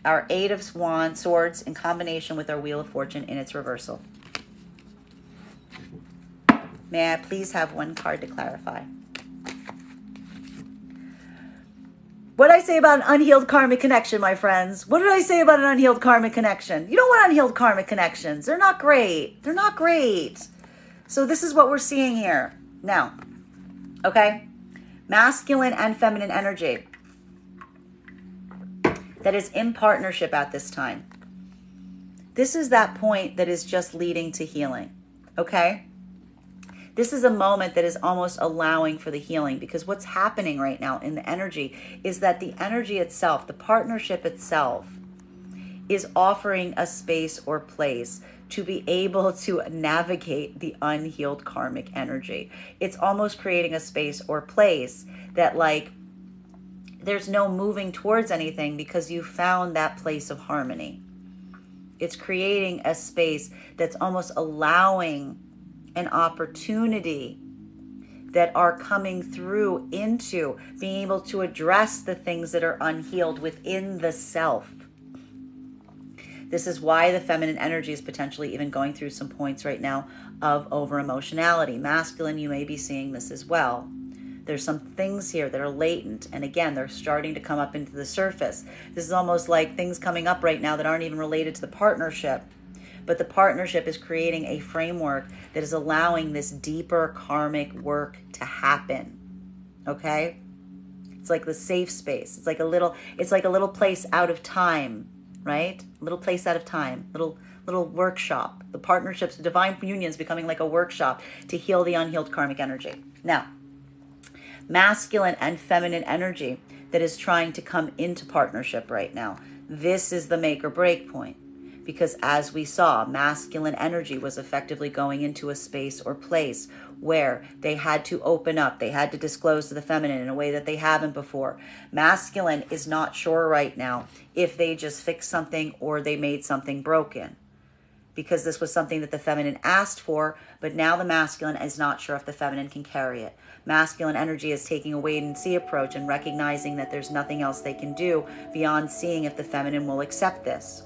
our Eight of Swords in combination with our Wheel of Fortune in its reversal. May I please have one card to clarify? What did I say about an unhealed karmic connection, my friends? What did I say about an unhealed karmic connection? You don't want unhealed karmic connections. They're not great. They're not great. So this is what we're seeing here. Now, okay? Masculine and feminine energy that is in partnership at this time. This is that point that is just leading to healing, okay? This is a moment that is almost allowing for the healing, because what's happening right now in the energy is that the energy itself, the partnership itself, is offering a space or place to be able to navigate the unhealed karmic energy. It's almost creating a space or place that, like, there's no moving towards anything because you found that place of harmony. It's creating a space that's almost allowing an opportunity that are coming through into being able to address the things that are unhealed within the self. This is why the feminine energy is potentially even going through some points right now of over-emotionality. Masculine, you may be seeing this as well. There's some things here that are latent, and again, they're starting to come up into the surface. This is almost like things coming up right now that aren't even related to the partnership, but the partnership is creating a framework that is allowing this deeper karmic work to happen. Okay? It's like the safe space. It's like a little place out of time, right? A little place out of time, little workshop. The partnerships, the divine union is becoming like a workshop to heal the unhealed karmic energy. Now, masculine and feminine energy that is trying to come into partnership right now. This is the make or break point. Because as we saw, masculine energy was effectively going into a space or place where they had to open up. They had to disclose to the feminine in a way that they haven't before. Masculine is not sure right now if they just fixed something or they made something broken, because this was something that the feminine asked for, but now the masculine is not sure if the feminine can carry it. Masculine energy is taking a wait and see approach and recognizing that there's nothing else they can do beyond seeing if the feminine will accept this.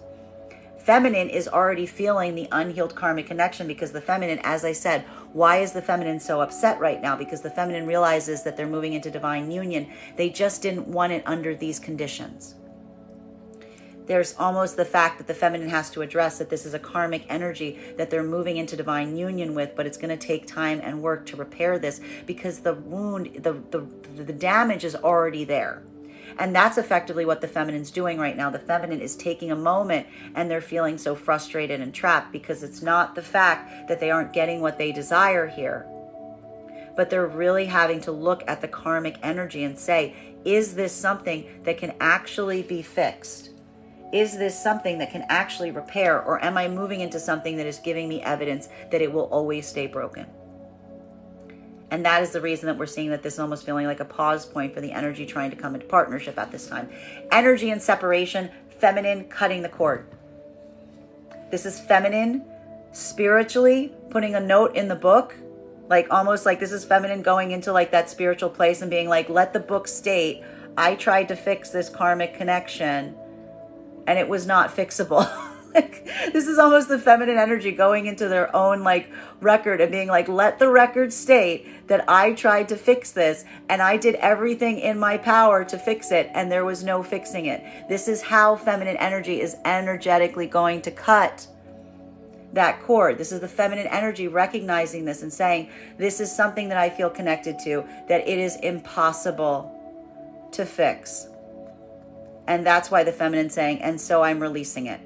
Feminine is already feeling the unhealed karmic connection, because the feminine, as I said, why is the feminine so upset right now? Because the feminine realizes that they're moving into divine union. They just didn't want it under these conditions. There's almost the fact that the feminine has to address that this is a karmic energy that they're moving into divine union with, but it's going to take time and work to repair this, because the wound, the damage is already there. And that's effectively what the feminine's doing right now. The feminine is taking a moment and they're feeling so frustrated and trapped because it's not the fact that they aren't getting what they desire here, but they're really having to look at the karmic energy and say, is this something that can actually be fixed? Is this something that can actually repair? Or am I moving into something that is giving me evidence that it will always stay broken? And that is the reason that we're seeing that this is almost feeling like a pause point for the energy trying to come into partnership at this time. Energy and separation, feminine cutting the cord. This is feminine spiritually putting a note in the book, like almost like this is feminine going into like that spiritual place and being like, let the book state, I tried to fix this karmic connection and it was not fixable. Like, this is almost the feminine energy going into their own like record and being like, let the record state that I tried to fix this and I did everything in my power to fix it and there was no fixing it. This is how feminine energy is energetically going to cut that cord. This is the feminine energy recognizing this and saying, this is something that I feel connected to, that it is impossible to fix. And that's why the feminine saying, and so I'm releasing it.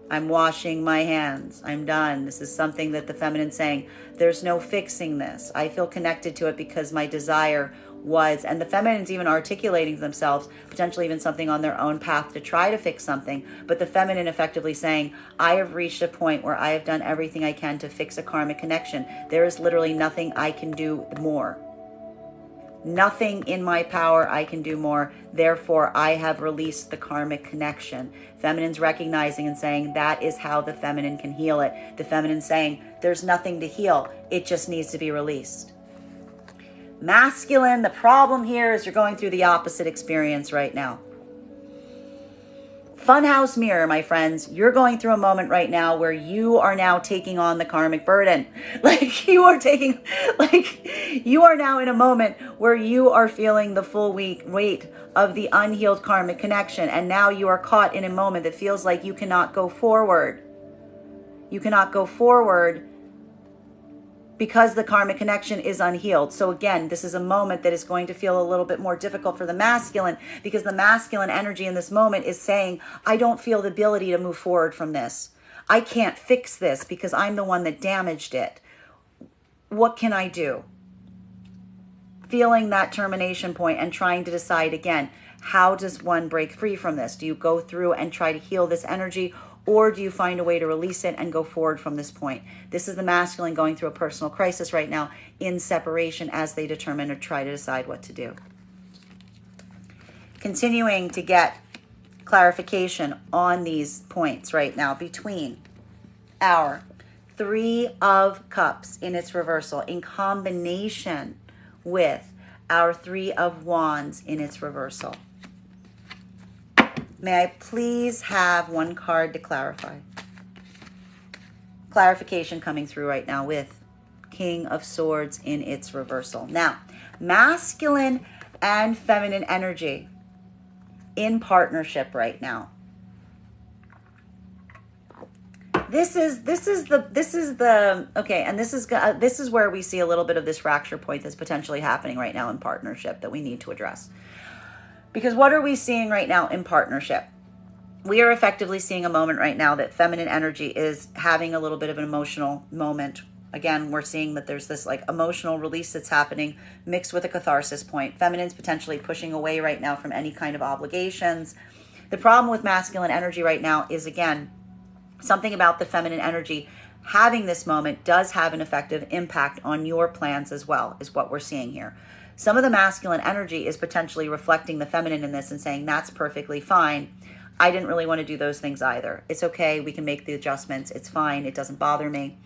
I'm washing my hands. I'm done. This is something that the feminine saying, there's no fixing this. I feel connected to it because my desire was, and the feminine's even articulating to themselves, potentially even something on their own path to try to fix something. But the feminine effectively saying, I have reached a point where I have done everything I can to fix a karmic connection. There is literally nothing I can do more. Nothing in my power I can do more. Therefore, I have released the karmic connection. Feminine's recognizing and saying that is how the feminine can heal it. The feminine saying there's nothing to heal. It just needs to be released. Masculine, the problem here is you're going through the opposite experience right now. Funhouse mirror, my friends, you're going through a moment right now where you are now taking on the karmic burden. You are now in a moment where you are feeling the full weight of the unhealed karmic connection. And now you are caught in a moment that feels like you cannot go forward. You cannot go forward because the karmic connection is unhealed. So again, this is a moment that is going to feel a little bit more difficult for the masculine, because the masculine energy in this moment is saying, I don't feel the ability to move forward from this. I can't fix this because I'm the one that damaged it. What can I do? Feeling that termination point and trying to decide again, how does one break free from this? Do you go through and try to heal this energy, or do you find a way to release it and go forward from this point? This is the masculine going through a personal crisis right now in separation as they determine or try to decide what to do. Continuing to get clarification on these points right now between our Three of Cups in its reversal in combination with our Three of Wands in its reversal. May I please have one card to clarify? Clarification coming through right now with King of Swords in its reversal. Now, masculine and feminine energy in partnership right now. This is okay, and this is where we see a little bit of this fracture point that's potentially happening right now in partnership that we need to address. Because what are we seeing right now in partnership? We are effectively seeing a moment right now that feminine energy is having a little bit of an emotional moment. Again, we're seeing that there's this like emotional release that's happening mixed with a catharsis point. Feminine's potentially pushing away right now from any kind of obligations. The problem with masculine energy right now is, again, something about the feminine energy having this moment does have an effective impact on your plans as well, is what we're seeing here. Some of the masculine energy is potentially reflecting the feminine in this and saying, that's perfectly fine. I didn't really want to do those things either. It's okay. We can make the adjustments. It's fine. It doesn't bother me.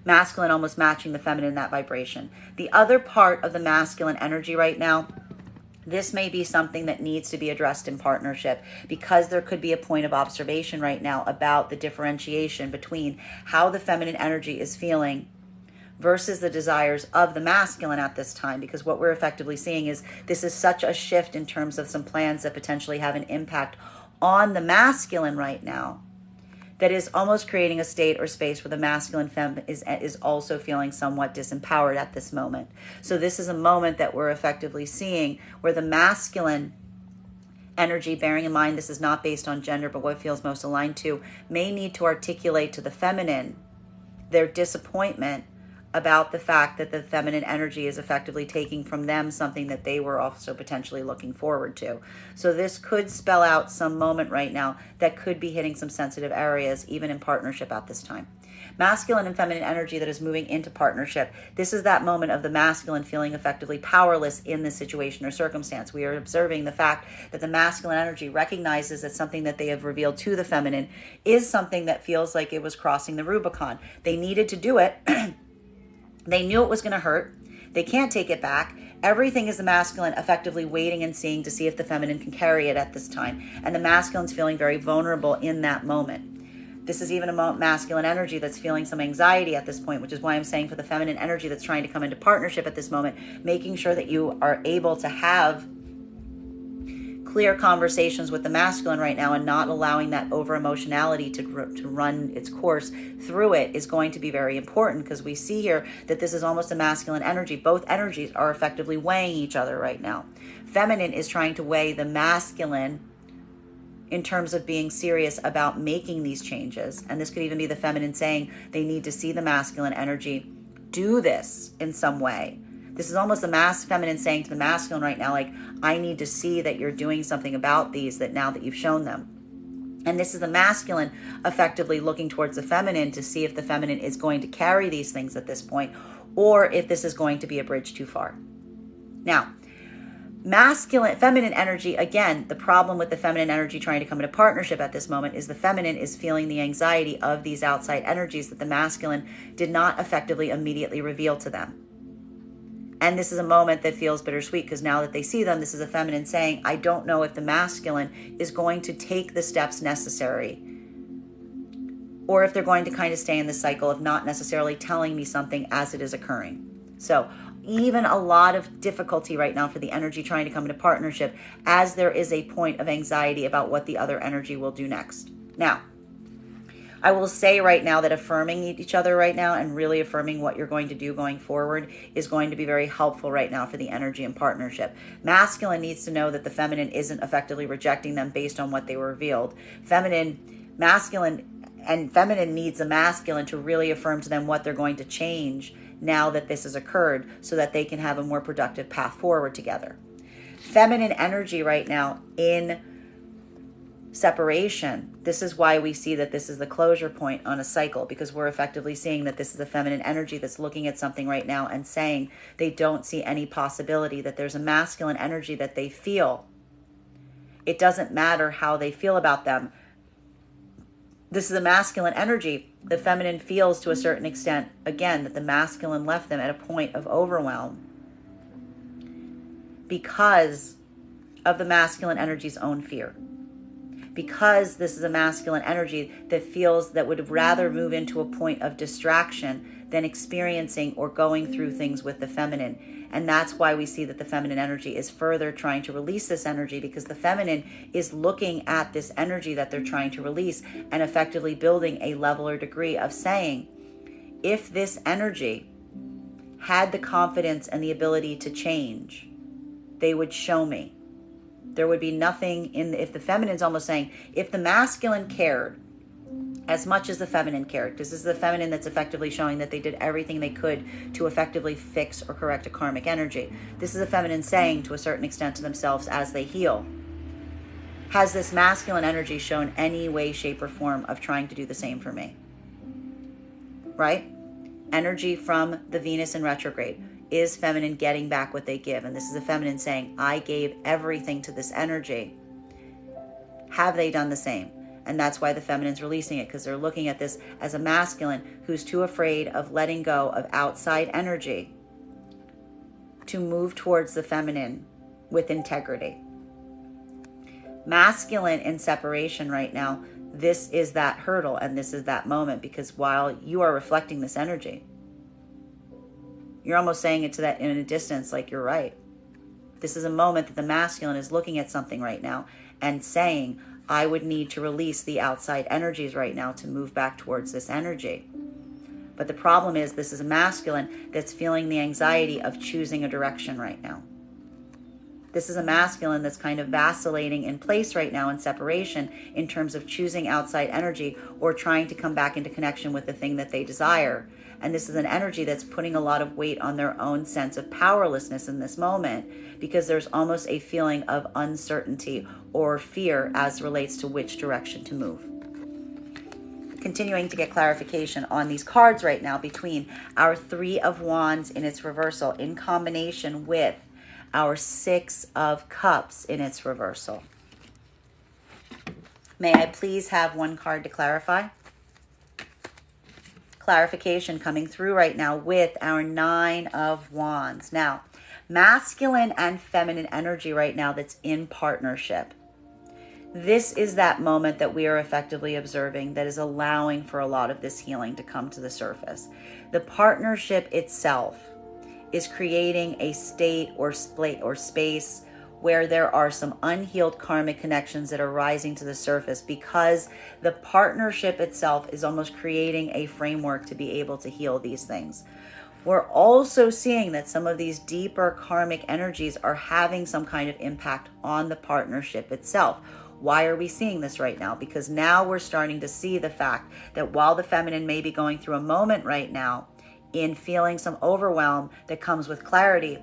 Masculine almost matching the feminine in that vibration. The other part of the masculine energy right now, this may be something that needs to be addressed in partnership, because there could be a point of observation right now about the differentiation between how the feminine energy is feeling versus the desires of the masculine at this time. Because what we're effectively seeing is this is such a shift in terms of some plans that potentially have an impact on the masculine right now, that is almost creating a state or space where the masculine femme is also feeling somewhat disempowered at this moment. So this is a moment that we're effectively seeing where the masculine energy, bearing in mind this is not based on gender, but what feels most aligned to, may need to articulate to the feminine their disappointment about the fact that the feminine energy is effectively taking from them something that they were also potentially looking forward to. So this could spell out some moment right now that could be hitting some sensitive areas, even in partnership at this time. Masculine and feminine energy that is moving into partnership. This is that moment of the masculine feeling effectively powerless in this situation or circumstance. We are observing the fact that the masculine energy recognizes that something that they have revealed to the feminine is something that feels like it was crossing the Rubicon. They needed to do it. They knew it was going to hurt. They can't take it back. Everything is the masculine effectively waiting and seeing to see if the feminine can carry it at this time. And the masculine's feeling very vulnerable in that moment. This is even a masculine energy that's feeling some anxiety at this point, which is why I'm saying for the feminine energy that's trying to come into partnership at this moment, making sure that you are able to have clear conversations with the masculine right now and not allowing that over emotionality to run its course through it is going to be very important, because we see here that this is almost a masculine energy. Both energies are effectively weighing each other right now. Feminine is trying to weigh the masculine in terms of being serious about making these changes. And this could even be the feminine saying they need to see the masculine energy do this in some way. This is almost the feminine saying to the masculine right now, like, I need to see that you're doing something about these, that now that you've shown them. And this is the masculine effectively looking towards the feminine to see if the feminine is going to carry these things at this point, or if this is going to be a bridge too far. Now, feminine energy, again, the problem with the feminine energy trying to come into partnership at this moment is the feminine is feeling the anxiety of these outside energies that the masculine did not effectively immediately reveal to them. And this is a moment that feels bittersweet, because now that they see them, this is a feminine saying, I don't know if the masculine is going to take the steps necessary, or if they're going to kind of stay in the cycle of not necessarily telling me something as it is occurring. So even a lot of difficulty right now for the energy trying to come into partnership, as there is a point of anxiety about what the other energy will do next. Now, I will say right now that affirming each other right now and really affirming what you're going to do going forward is going to be very helpful right now for the energy and partnership. Masculine needs to know that the feminine isn't effectively rejecting them based on what they were revealed. Masculine needs a masculine to really affirm to them what they're going to change now that this has occurred, so that they can have a more productive path forward together. Feminine energy right now in separation. This is why we see that this is the closure point on a cycle, because we're effectively seeing that this is a feminine energy that's looking at something right now and saying they don't see any possibility, that there's a masculine energy that they feel. It doesn't matter how they feel about them. This is a masculine energy. The feminine feels to a certain extent, again, that the masculine left them at a point of overwhelm because of the masculine energy's own fear. Because this is a masculine energy that feels that would rather move into a point of distraction than experiencing or going through things with the feminine. And that's why we see that the feminine energy is further trying to release this energy, because the feminine is looking at this energy that they're trying to release and effectively building a level or degree of saying, if this energy had the confidence and the ability to change, they would show me. There would be nothing if the feminine's almost saying, if the masculine cared as much as the feminine cared, because this is the feminine that's effectively showing that they did everything they could to effectively fix or correct a karmic energy. This is a feminine saying to a certain extent to themselves as they heal, has this masculine energy shown any way, shape, or form of trying to do the same for me? Right? Energy from the Venus in retrograde. Is feminine getting back what they give? And this is a feminine saying, I gave everything to this energy. Have they done the same? And that's why the feminine's releasing it, because they're looking at this as a masculine who's too afraid of letting go of outside energy to move towards the feminine with integrity. Masculine in separation right now, this is that hurdle and this is that moment, because while you are reflecting this energy, you're almost saying it to that in a distance, like, you're right. This is a moment that the masculine is looking at something right now and saying, I would need to release the outside energies right now to move back towards this energy. But the problem is, this is a masculine that's feeling the anxiety of choosing a direction right now. This is a masculine that's kind of vacillating in place right now in separation in terms of choosing outside energy or trying to come back into connection with the thing that they desire. And this is an energy that's putting a lot of weight on their own sense of powerlessness in this moment, because there's almost a feeling of uncertainty or fear as relates to which direction to move. Continuing to get clarification on these cards right now between our Three of Wands in its reversal in combination with our Six of Cups in its reversal. May I please have one card to clarify? Clarification coming through right now with our Nine of Wands. Now, masculine and feminine energy right now that's in partnership. This is that moment that we are effectively observing that is allowing for a lot of this healing to come to the surface. The partnership itself is creating a state or split or space where there are some unhealed karmic connections that are rising to the surface, because the partnership itself is almost creating a framework to be able to heal these things. We're also seeing that some of these deeper karmic energies are having some kind of impact on the partnership itself. Why are we seeing this right now? Because now we're starting to see the fact that while the feminine may be going through a moment right now in feeling some overwhelm that comes with clarity,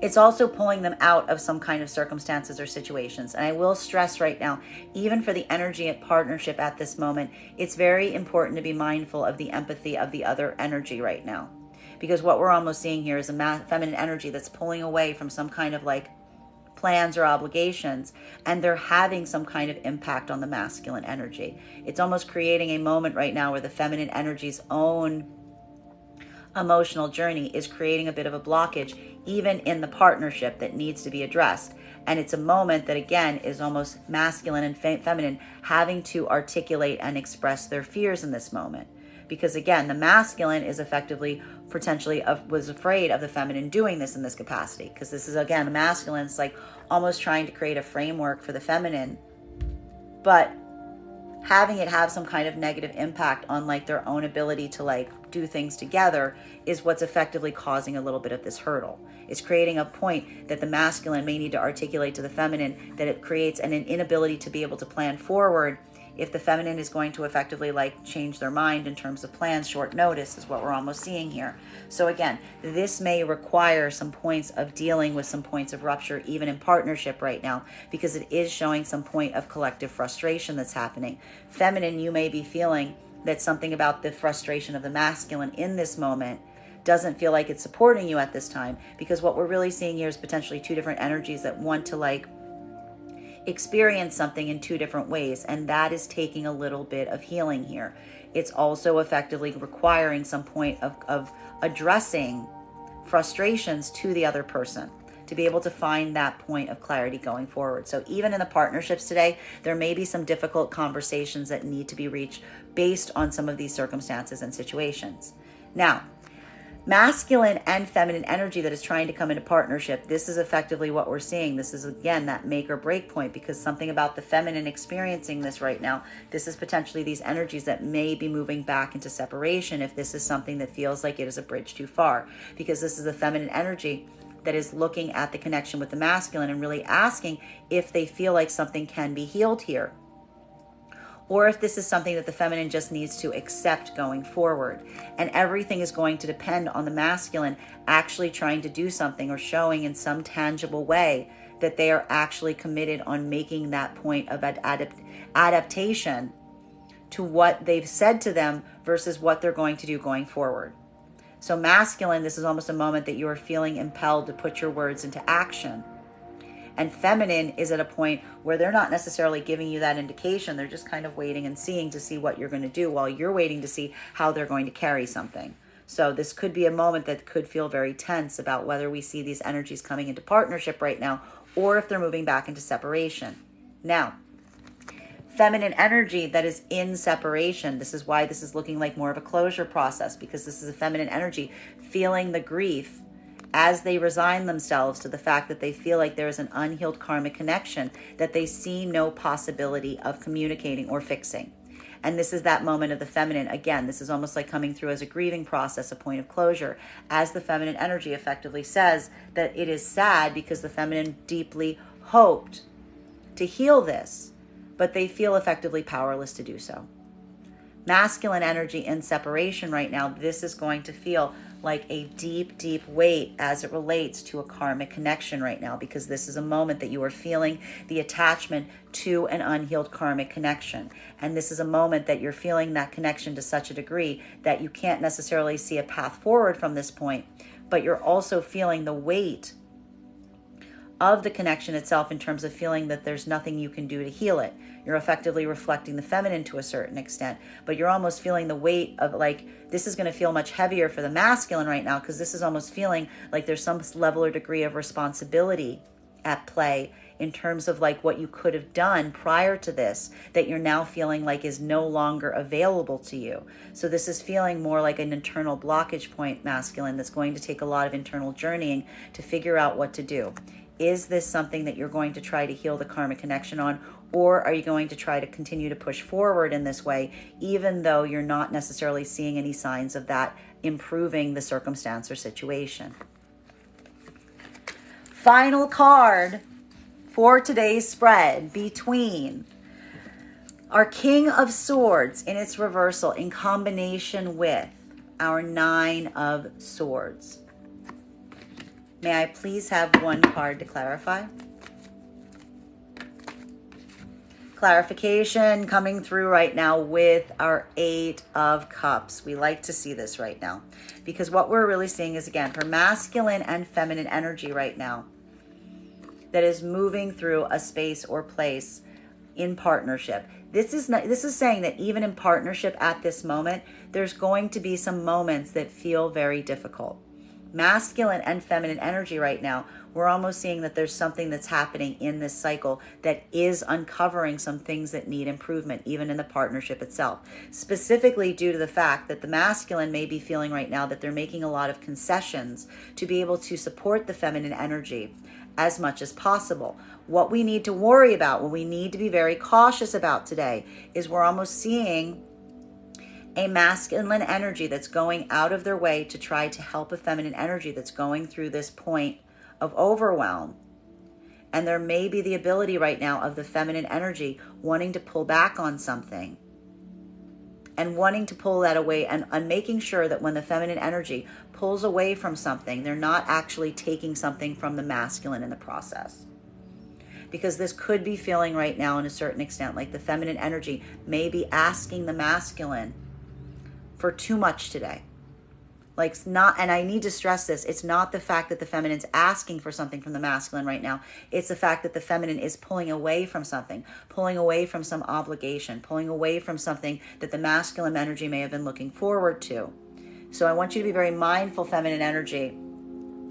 it's also pulling them out of some kind of circumstances or situations. And I will stress right now, even for the energy at partnership at this moment, it's very important to be mindful of the empathy of the other energy right now. Because what we're almost seeing here is a feminine energy that's pulling away from some kind of like plans or obligations, and they're having some kind of impact on the masculine energy. It's almost creating a moment right now where the feminine energy's own emotional journey is creating a bit of a blockage, even in the partnership, that needs to be addressed. And it's a moment that, again, is almost masculine and feminine having to articulate and express their fears in this moment. Because again, the masculine is effectively potentially was afraid of the feminine doing this in this capacity. Because this is, again, the masculine is like almost trying to create a framework for the feminine, but having it have some kind of negative impact on like their own ability to like do things together is what's effectively causing a little bit of this hurdle. It's creating a point that the masculine may need to articulate to the feminine, that it creates an inability to be able to plan forward if the feminine is going to effectively like change their mind in terms of plans, short notice is what we're almost seeing here. So again, this may require some points of dealing with some points of rupture, even in partnership right now, because it is showing some point of collective frustration that's happening. Feminine, you may be feeling that something about the frustration of the masculine in this moment doesn't feel like it's supporting you at this time, because what we're really seeing here is potentially two different energies that want to like experience something in two different ways, and that is taking a little bit of healing here. It's also effectively requiring some point of addressing frustrations to the other person to be able to find that point of clarity going forward. So even in the partnerships today, there may be some difficult conversations that need to be reached based on some of these circumstances and situations. Now, masculine and feminine energy that is trying to come into partnership, this is effectively what we're seeing. This is, again, that make or break point, because something about the feminine experiencing this right now, this is potentially these energies that may be moving back into separation if this is something that feels like it is a bridge too far, because this is a feminine energy that is looking at the connection with the masculine and really asking if they feel like something can be healed here, or if this is something that the feminine just needs to accept going forward. And everything is going to depend on the masculine actually trying to do something or showing in some tangible way that they are actually committed on making that point of adaptation to what they've said to them versus what they're going to do going forward. So masculine, this is almost a moment that you are feeling impelled to put your words into action. And feminine is at a point where they're not necessarily giving you that indication. They're just kind of waiting and seeing to see what you're going to do while you're waiting to see how they're going to carry something. So this could be a moment that could feel very tense about whether we see these energies coming into partnership right now or if they're moving back into separation. Now, feminine energy that is in separation, this is why this is looking like more of a closure process, because this is a feminine energy feeling the grief as they resign themselves to the fact that they feel like there is an unhealed karmic connection that they see no possibility of communicating or fixing. And this is that moment of the feminine. Again, this is almost like coming through as a grieving process, a point of closure, as the feminine energy effectively says that it is sad because the feminine deeply hoped to heal this, but they feel effectively powerless to do so. Masculine energy in separation right now, this is going to feel like a deep, deep weight as it relates to a karmic connection right now, because this is a moment that you are feeling the attachment to an unhealed karmic connection. And this is a moment that you're feeling that connection to such a degree that you can't necessarily see a path forward from this point, but you're also feeling the weight of the connection itself in terms of feeling that there's nothing you can do to heal it. You're effectively reflecting the feminine to a certain extent, but you're almost feeling the weight of like, this is going to feel much heavier for the masculine right now, because this is almost feeling like there's some level or degree of responsibility at play in terms of like what you could have done prior to this that you're now feeling like is no longer available to you. So this is feeling more like an internal blockage point, masculine, that's going to take a lot of internal journeying to figure out what to do. Is this something that you're going to try to heal the karmic connection on, or are you going to try to continue to push forward in this way, even though you're not necessarily seeing any signs of that improving the circumstance or situation? Final card for today's spread between our King of Swords in its reversal in combination with our Nine of Swords. May I please have one card to clarify? Clarification coming through right now with our Eight of Cups. We like to see this right now, because what we're really seeing is, again, for masculine and feminine energy right now that is moving through a space or place in partnership. This is saying that even in partnership at this moment, there's going to be some moments that feel very difficult. Masculine and feminine energy right now, we're almost seeing that there's something that's happening in this cycle that is uncovering some things that need improvement, even in the partnership itself. Specifically due to the fact that the masculine may be feeling right now that they're making a lot of concessions to be able to support the feminine energy as much as possible. What we need to worry about, what we need to be very cautious about today, is we're almost seeing a masculine energy that's going out of their way to try to help a feminine energy that's going through this point of overwhelm. And there may be the ability right now of the feminine energy wanting to pull back on something and wanting to pull that away, and making sure that when the feminine energy pulls away from something, they're not actually taking something from the masculine in the process. Because this could be feeling right now, in a certain extent, like the feminine energy may be asking the masculine for too much today. Like, it's not, and I need to stress this, it's not the fact that the feminine's asking for something from the masculine right now. It's the fact that the feminine is pulling away from something, pulling away from some obligation, pulling away from something that the masculine energy may have been looking forward to. So I want you to be very mindful, feminine energy,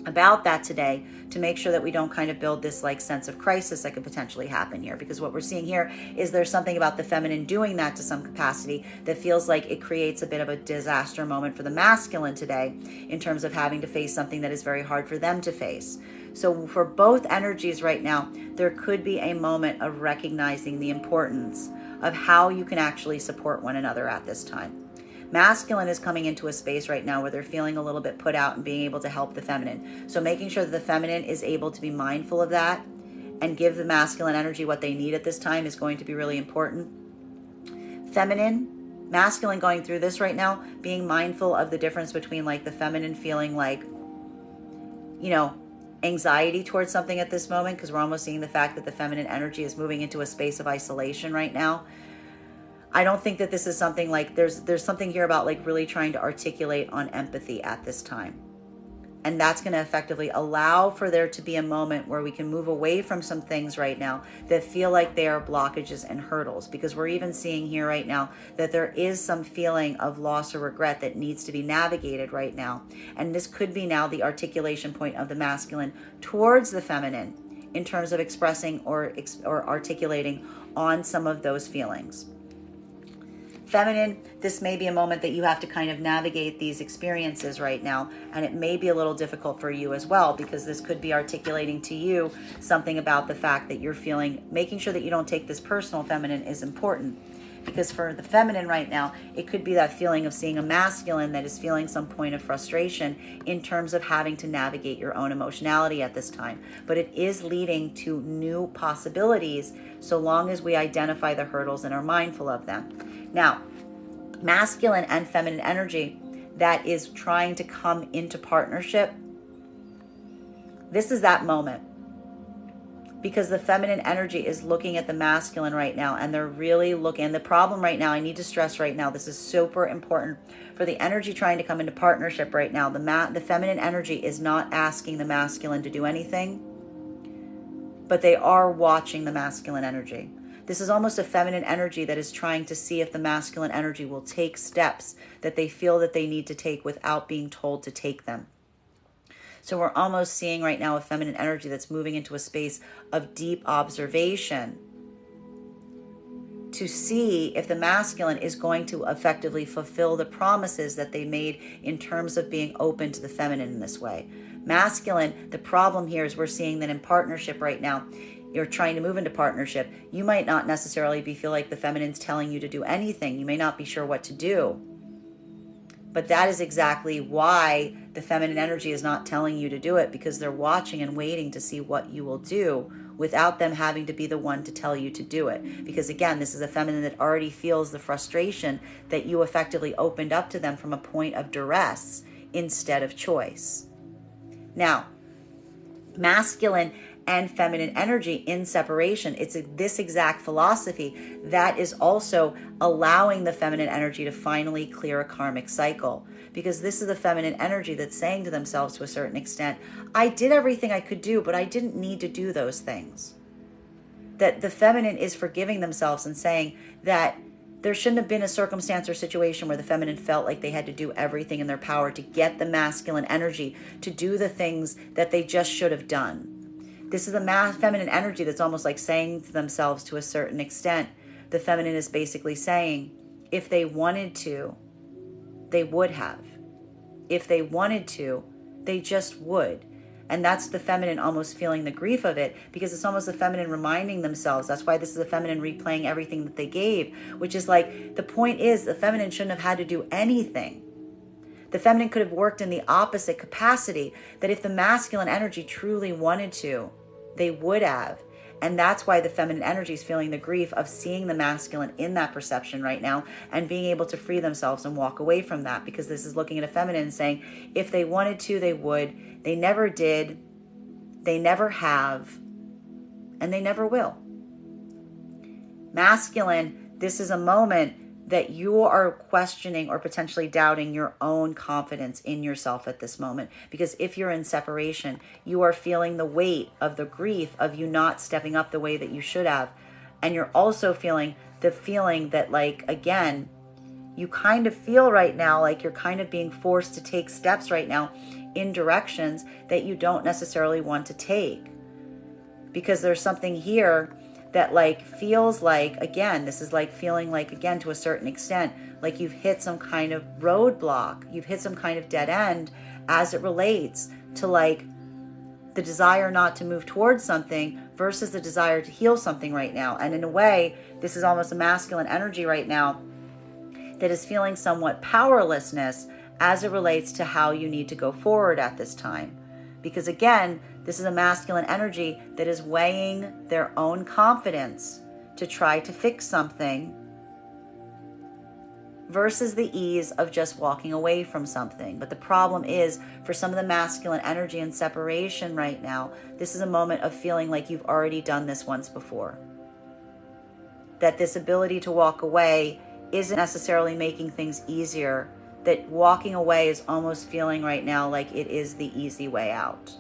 about that today, to make sure that we don't kind of build this like sense of crisis that could potentially happen here. Because what we're seeing here is there's something about the feminine doing that to some capacity that feels like it creates a bit of a disaster moment for the masculine today, in terms of having to face something that is very hard for them to face. So for both energies right now, there could be a moment of recognizing the importance of how you can actually support one another at this time. Masculine is coming into a space right now where they're feeling a little bit put out and being able to help the feminine. So making sure that the feminine is able to be mindful of that and give the masculine energy what they need at this time is going to be really important. Masculine going through this right now, being mindful of the difference between like the feminine feeling like, you know, anxiety towards something at this moment, because we're almost seeing the fact that the feminine energy is moving into a space of isolation right now. I don't think that this is something like, there's something here about like really trying to articulate on empathy at this time. And that's going to effectively allow for there to be a moment where we can move away from some things right now that feel like they are blockages and hurdles. Because we're even seeing here right now that there is some feeling of loss or regret that needs to be navigated right now. And this could be now the articulation point of the masculine towards the feminine in terms of expressing or articulating on some of those feelings. Feminine, this may be a moment that you have to kind of navigate these experiences right now, and it may be a little difficult for you as well, because this could be articulating to you something about the fact that you're feeling, making sure that you don't take this personal, feminine, is important. Because for the feminine right now, it could be that feeling of seeing a masculine that is feeling some point of frustration in terms of having to navigate your own emotionality at this time. But it is leading to new possibilities so long as we identify the hurdles and are mindful of them. Now, masculine and feminine energy that is trying to come into partnership, this is that moment. Because the feminine energy is looking at the masculine right now, and they're really looking. The problem right now, I need to stress right now, this is super important for the energy trying to come into partnership right now. The feminine energy is not asking the masculine to do anything, but they are watching the masculine energy. This is almost a feminine energy that is trying to see if the masculine energy will take steps that they feel that they need to take without being told to take them. So we're almost seeing right now a feminine energy that's moving into a space of deep observation to see if the masculine is going to effectively fulfill the promises that they made in terms of being open to the feminine in this way. Masculine, the problem here is we're seeing that in partnership right now, you're trying to move into partnership. You might not necessarily feel like the feminine's telling you to do anything. You may not be sure what to do. But that is exactly why the feminine energy is not telling you to do it, because they're watching and waiting to see what you will do without them having to be the one to tell you to do it. Because again, this is a feminine that already feels the frustration that you effectively opened up to them from a point of duress instead of choice. Now, masculine and feminine energy in separation, it's this exact philosophy that is also allowing the feminine energy to finally clear a karmic cycle. Because this is the feminine energy that's saying to themselves to a certain extent, I did everything I could do, but I didn't need to do those things. That the feminine is forgiving themselves and saying that there shouldn't have been a circumstance or situation where the feminine felt like they had to do everything in their power to get the masculine energy to do the things that they just should have done. This is the feminine energy that's almost like saying to themselves to a certain extent, the feminine is basically saying, if they wanted to, they would have. If they wanted to, they just would. And that's the feminine almost feeling the grief of it, because it's almost the feminine reminding themselves. That's why this is the feminine replaying everything that they gave, which is like, the point is the feminine shouldn't have had to do anything. The feminine could have worked in the opposite capacity, that if the masculine energy truly wanted to, they would have. And that's why the feminine energy is feeling the grief of seeing the masculine in that perception right now and being able to free themselves and walk away from that, because this is looking at a feminine and saying, if they wanted to, they would. They never did. They never have. And they never will. Masculine, this is a moment that you are questioning or potentially doubting your own confidence in yourself at this moment. Because if you're in separation, you are feeling the weight of the grief of you not stepping up the way that you should have. And you're also feeling the feeling that, like, again, you kind of feel right now like you're kind of being forced to take steps right now in directions that you don't necessarily want to take. Because there's something here that like feels like, again, this is like feeling like, again, to a certain extent, like you've hit some kind of roadblock, you've hit some kind of dead end as it relates to like the desire not to move towards something versus the desire to heal something right now. And in a way, this is almost a masculine energy right now that is feeling somewhat powerlessness as it relates to how you need to go forward at this time. Because again, this is a masculine energy that is weighing their own confidence to try to fix something versus the ease of just walking away from something. But the problem is, for some of the masculine energy in separation right now, this is a moment of feeling like you've already done this once before. That this ability to walk away isn't necessarily making things easier. That walking away is almost feeling right now like it is the easy way out.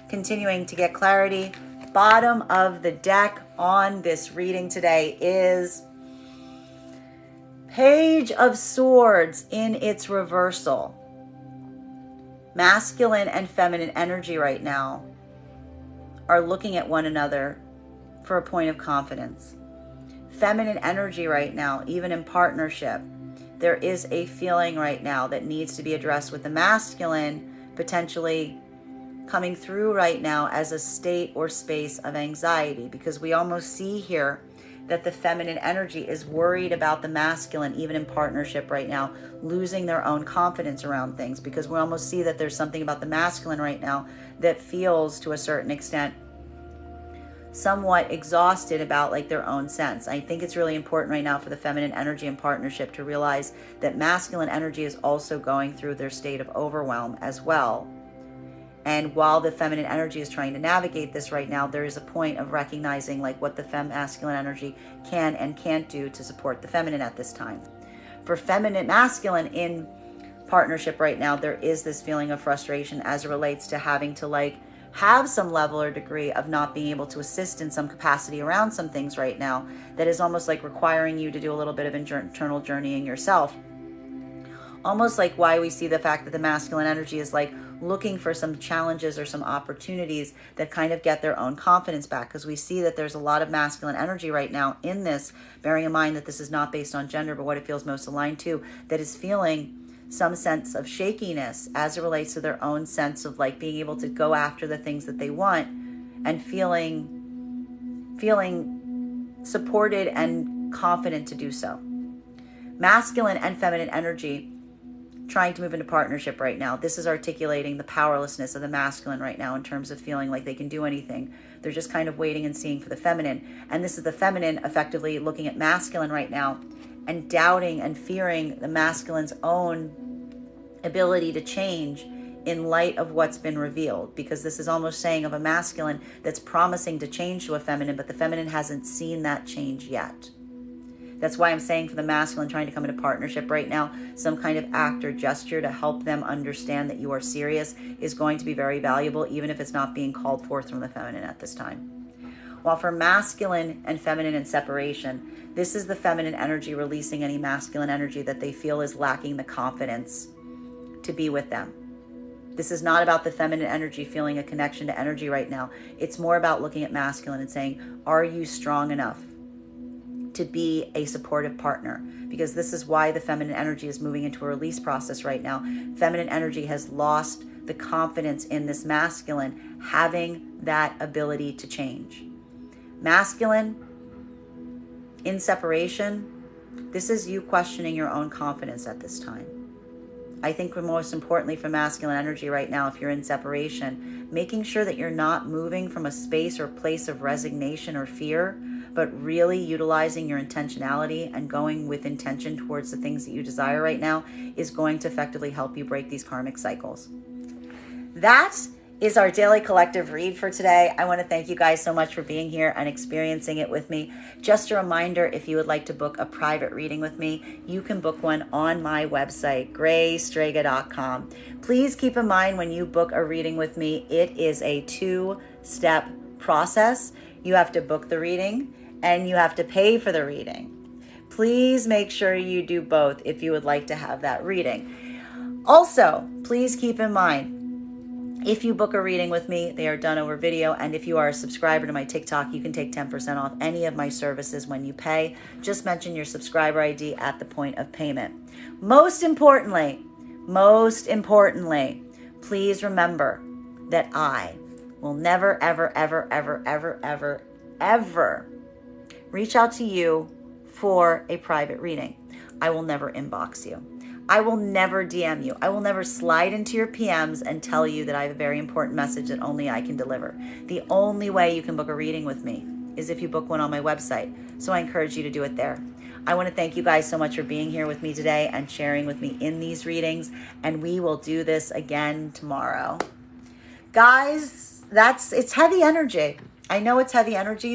Continuing to get clarity, bottom of the deck on this reading today is Page of Swords in its reversal. Masculine and feminine energy right now are looking at one another for a point of confidence. Feminine energy right now, even in partnership, there is a feeling right now that needs to be addressed with the masculine potentially coming through right now as a state or space of anxiety, because we almost see here that the feminine energy is worried about the masculine, even in partnership right now, losing their own confidence around things, because we almost see that there's something about the masculine right now that feels, to a certain extent, somewhat exhausted about like their own sense. I think it's really important right now for the feminine energy in partnership to realize that masculine energy is also going through their state of overwhelm as well. And while the feminine energy is trying to navigate this right now, there is a point of recognizing like what the masculine energy can and can't do to support the feminine at this time. For feminine masculine in partnership right now, there is this feeling of frustration as it relates to having to like have some level or degree of not being able to assist in some capacity around some things right now that is almost like requiring you to do a little bit of internal journeying yourself. Almost like why we see the fact that the masculine energy is like looking for some challenges or some opportunities that kind of get their own confidence back, because we see that there's a lot of masculine energy right now in this, bearing in mind that this is not based on gender, but what it feels most aligned to, that is feeling some sense of shakiness as it relates to their own sense of like being able to go after the things that they want and feeling supported and confident to do so. Masculine and feminine energy trying to move into partnership right now. This is articulating the powerlessness of the masculine right now in terms of feeling like they can do anything. They're just kind of waiting and seeing for the feminine. And this is the feminine effectively looking at masculine right now and doubting and fearing the masculine's own ability to change in light of what's been revealed, because this is almost saying of a masculine that's promising to change to a feminine, but the feminine hasn't seen that change yet. That's why I'm saying for the masculine trying to come into partnership right now, some kind of act or gesture to help them understand that you are serious is going to be very valuable, even if it's not being called forth from the feminine at this time. While for masculine and feminine in separation, this is the feminine energy releasing any masculine energy that they feel is lacking the confidence to be with them. This is not about the feminine energy feeling a connection to energy right now. It's more about looking at masculine and saying, are you strong enough to be a supportive partner? Because this is why the feminine energy is moving into a release process right now. Feminine energy has lost the confidence in this masculine having that ability to change. Masculine in separation, this is you questioning your own confidence at this time. I think most importantly for masculine energy right now, if you're in separation, making sure that you're not moving from a space or place of resignation or fear, but really utilizing your intentionality and going with intention towards the things that you desire right now is going to effectively help you break these karmic cycles. That is our daily collective read for today. I want to thank you guys so much for being here and experiencing it with me. Just a reminder, if you would like to book a private reading with me, you can book one on my website, graystrega.com. Please keep in mind when you book a reading with me, it is a 2-step process. You have to book the reading and you have to pay for the reading. Please make sure you do both if you would like to have that reading. Also, please keep in mind, if you book a reading with me, they are done over video. And if you are a subscriber to my TikTok, you can take 10% off any of my services when you pay. Just mention your subscriber ID at the point of payment. Most importantly, please remember that I will never, ever reach out to you for a private reading. I will never inbox you. I will never DM you. I will never slide into your PMs and tell you that I have a very important message that only I can deliver. The only way you can book a reading with me is if you book one on my website. So I encourage you to do it there. I want to thank you guys so much for being here with me today and sharing with me in these readings. And we will do this again tomorrow. Guys, it's heavy energy. I know it's heavy energy.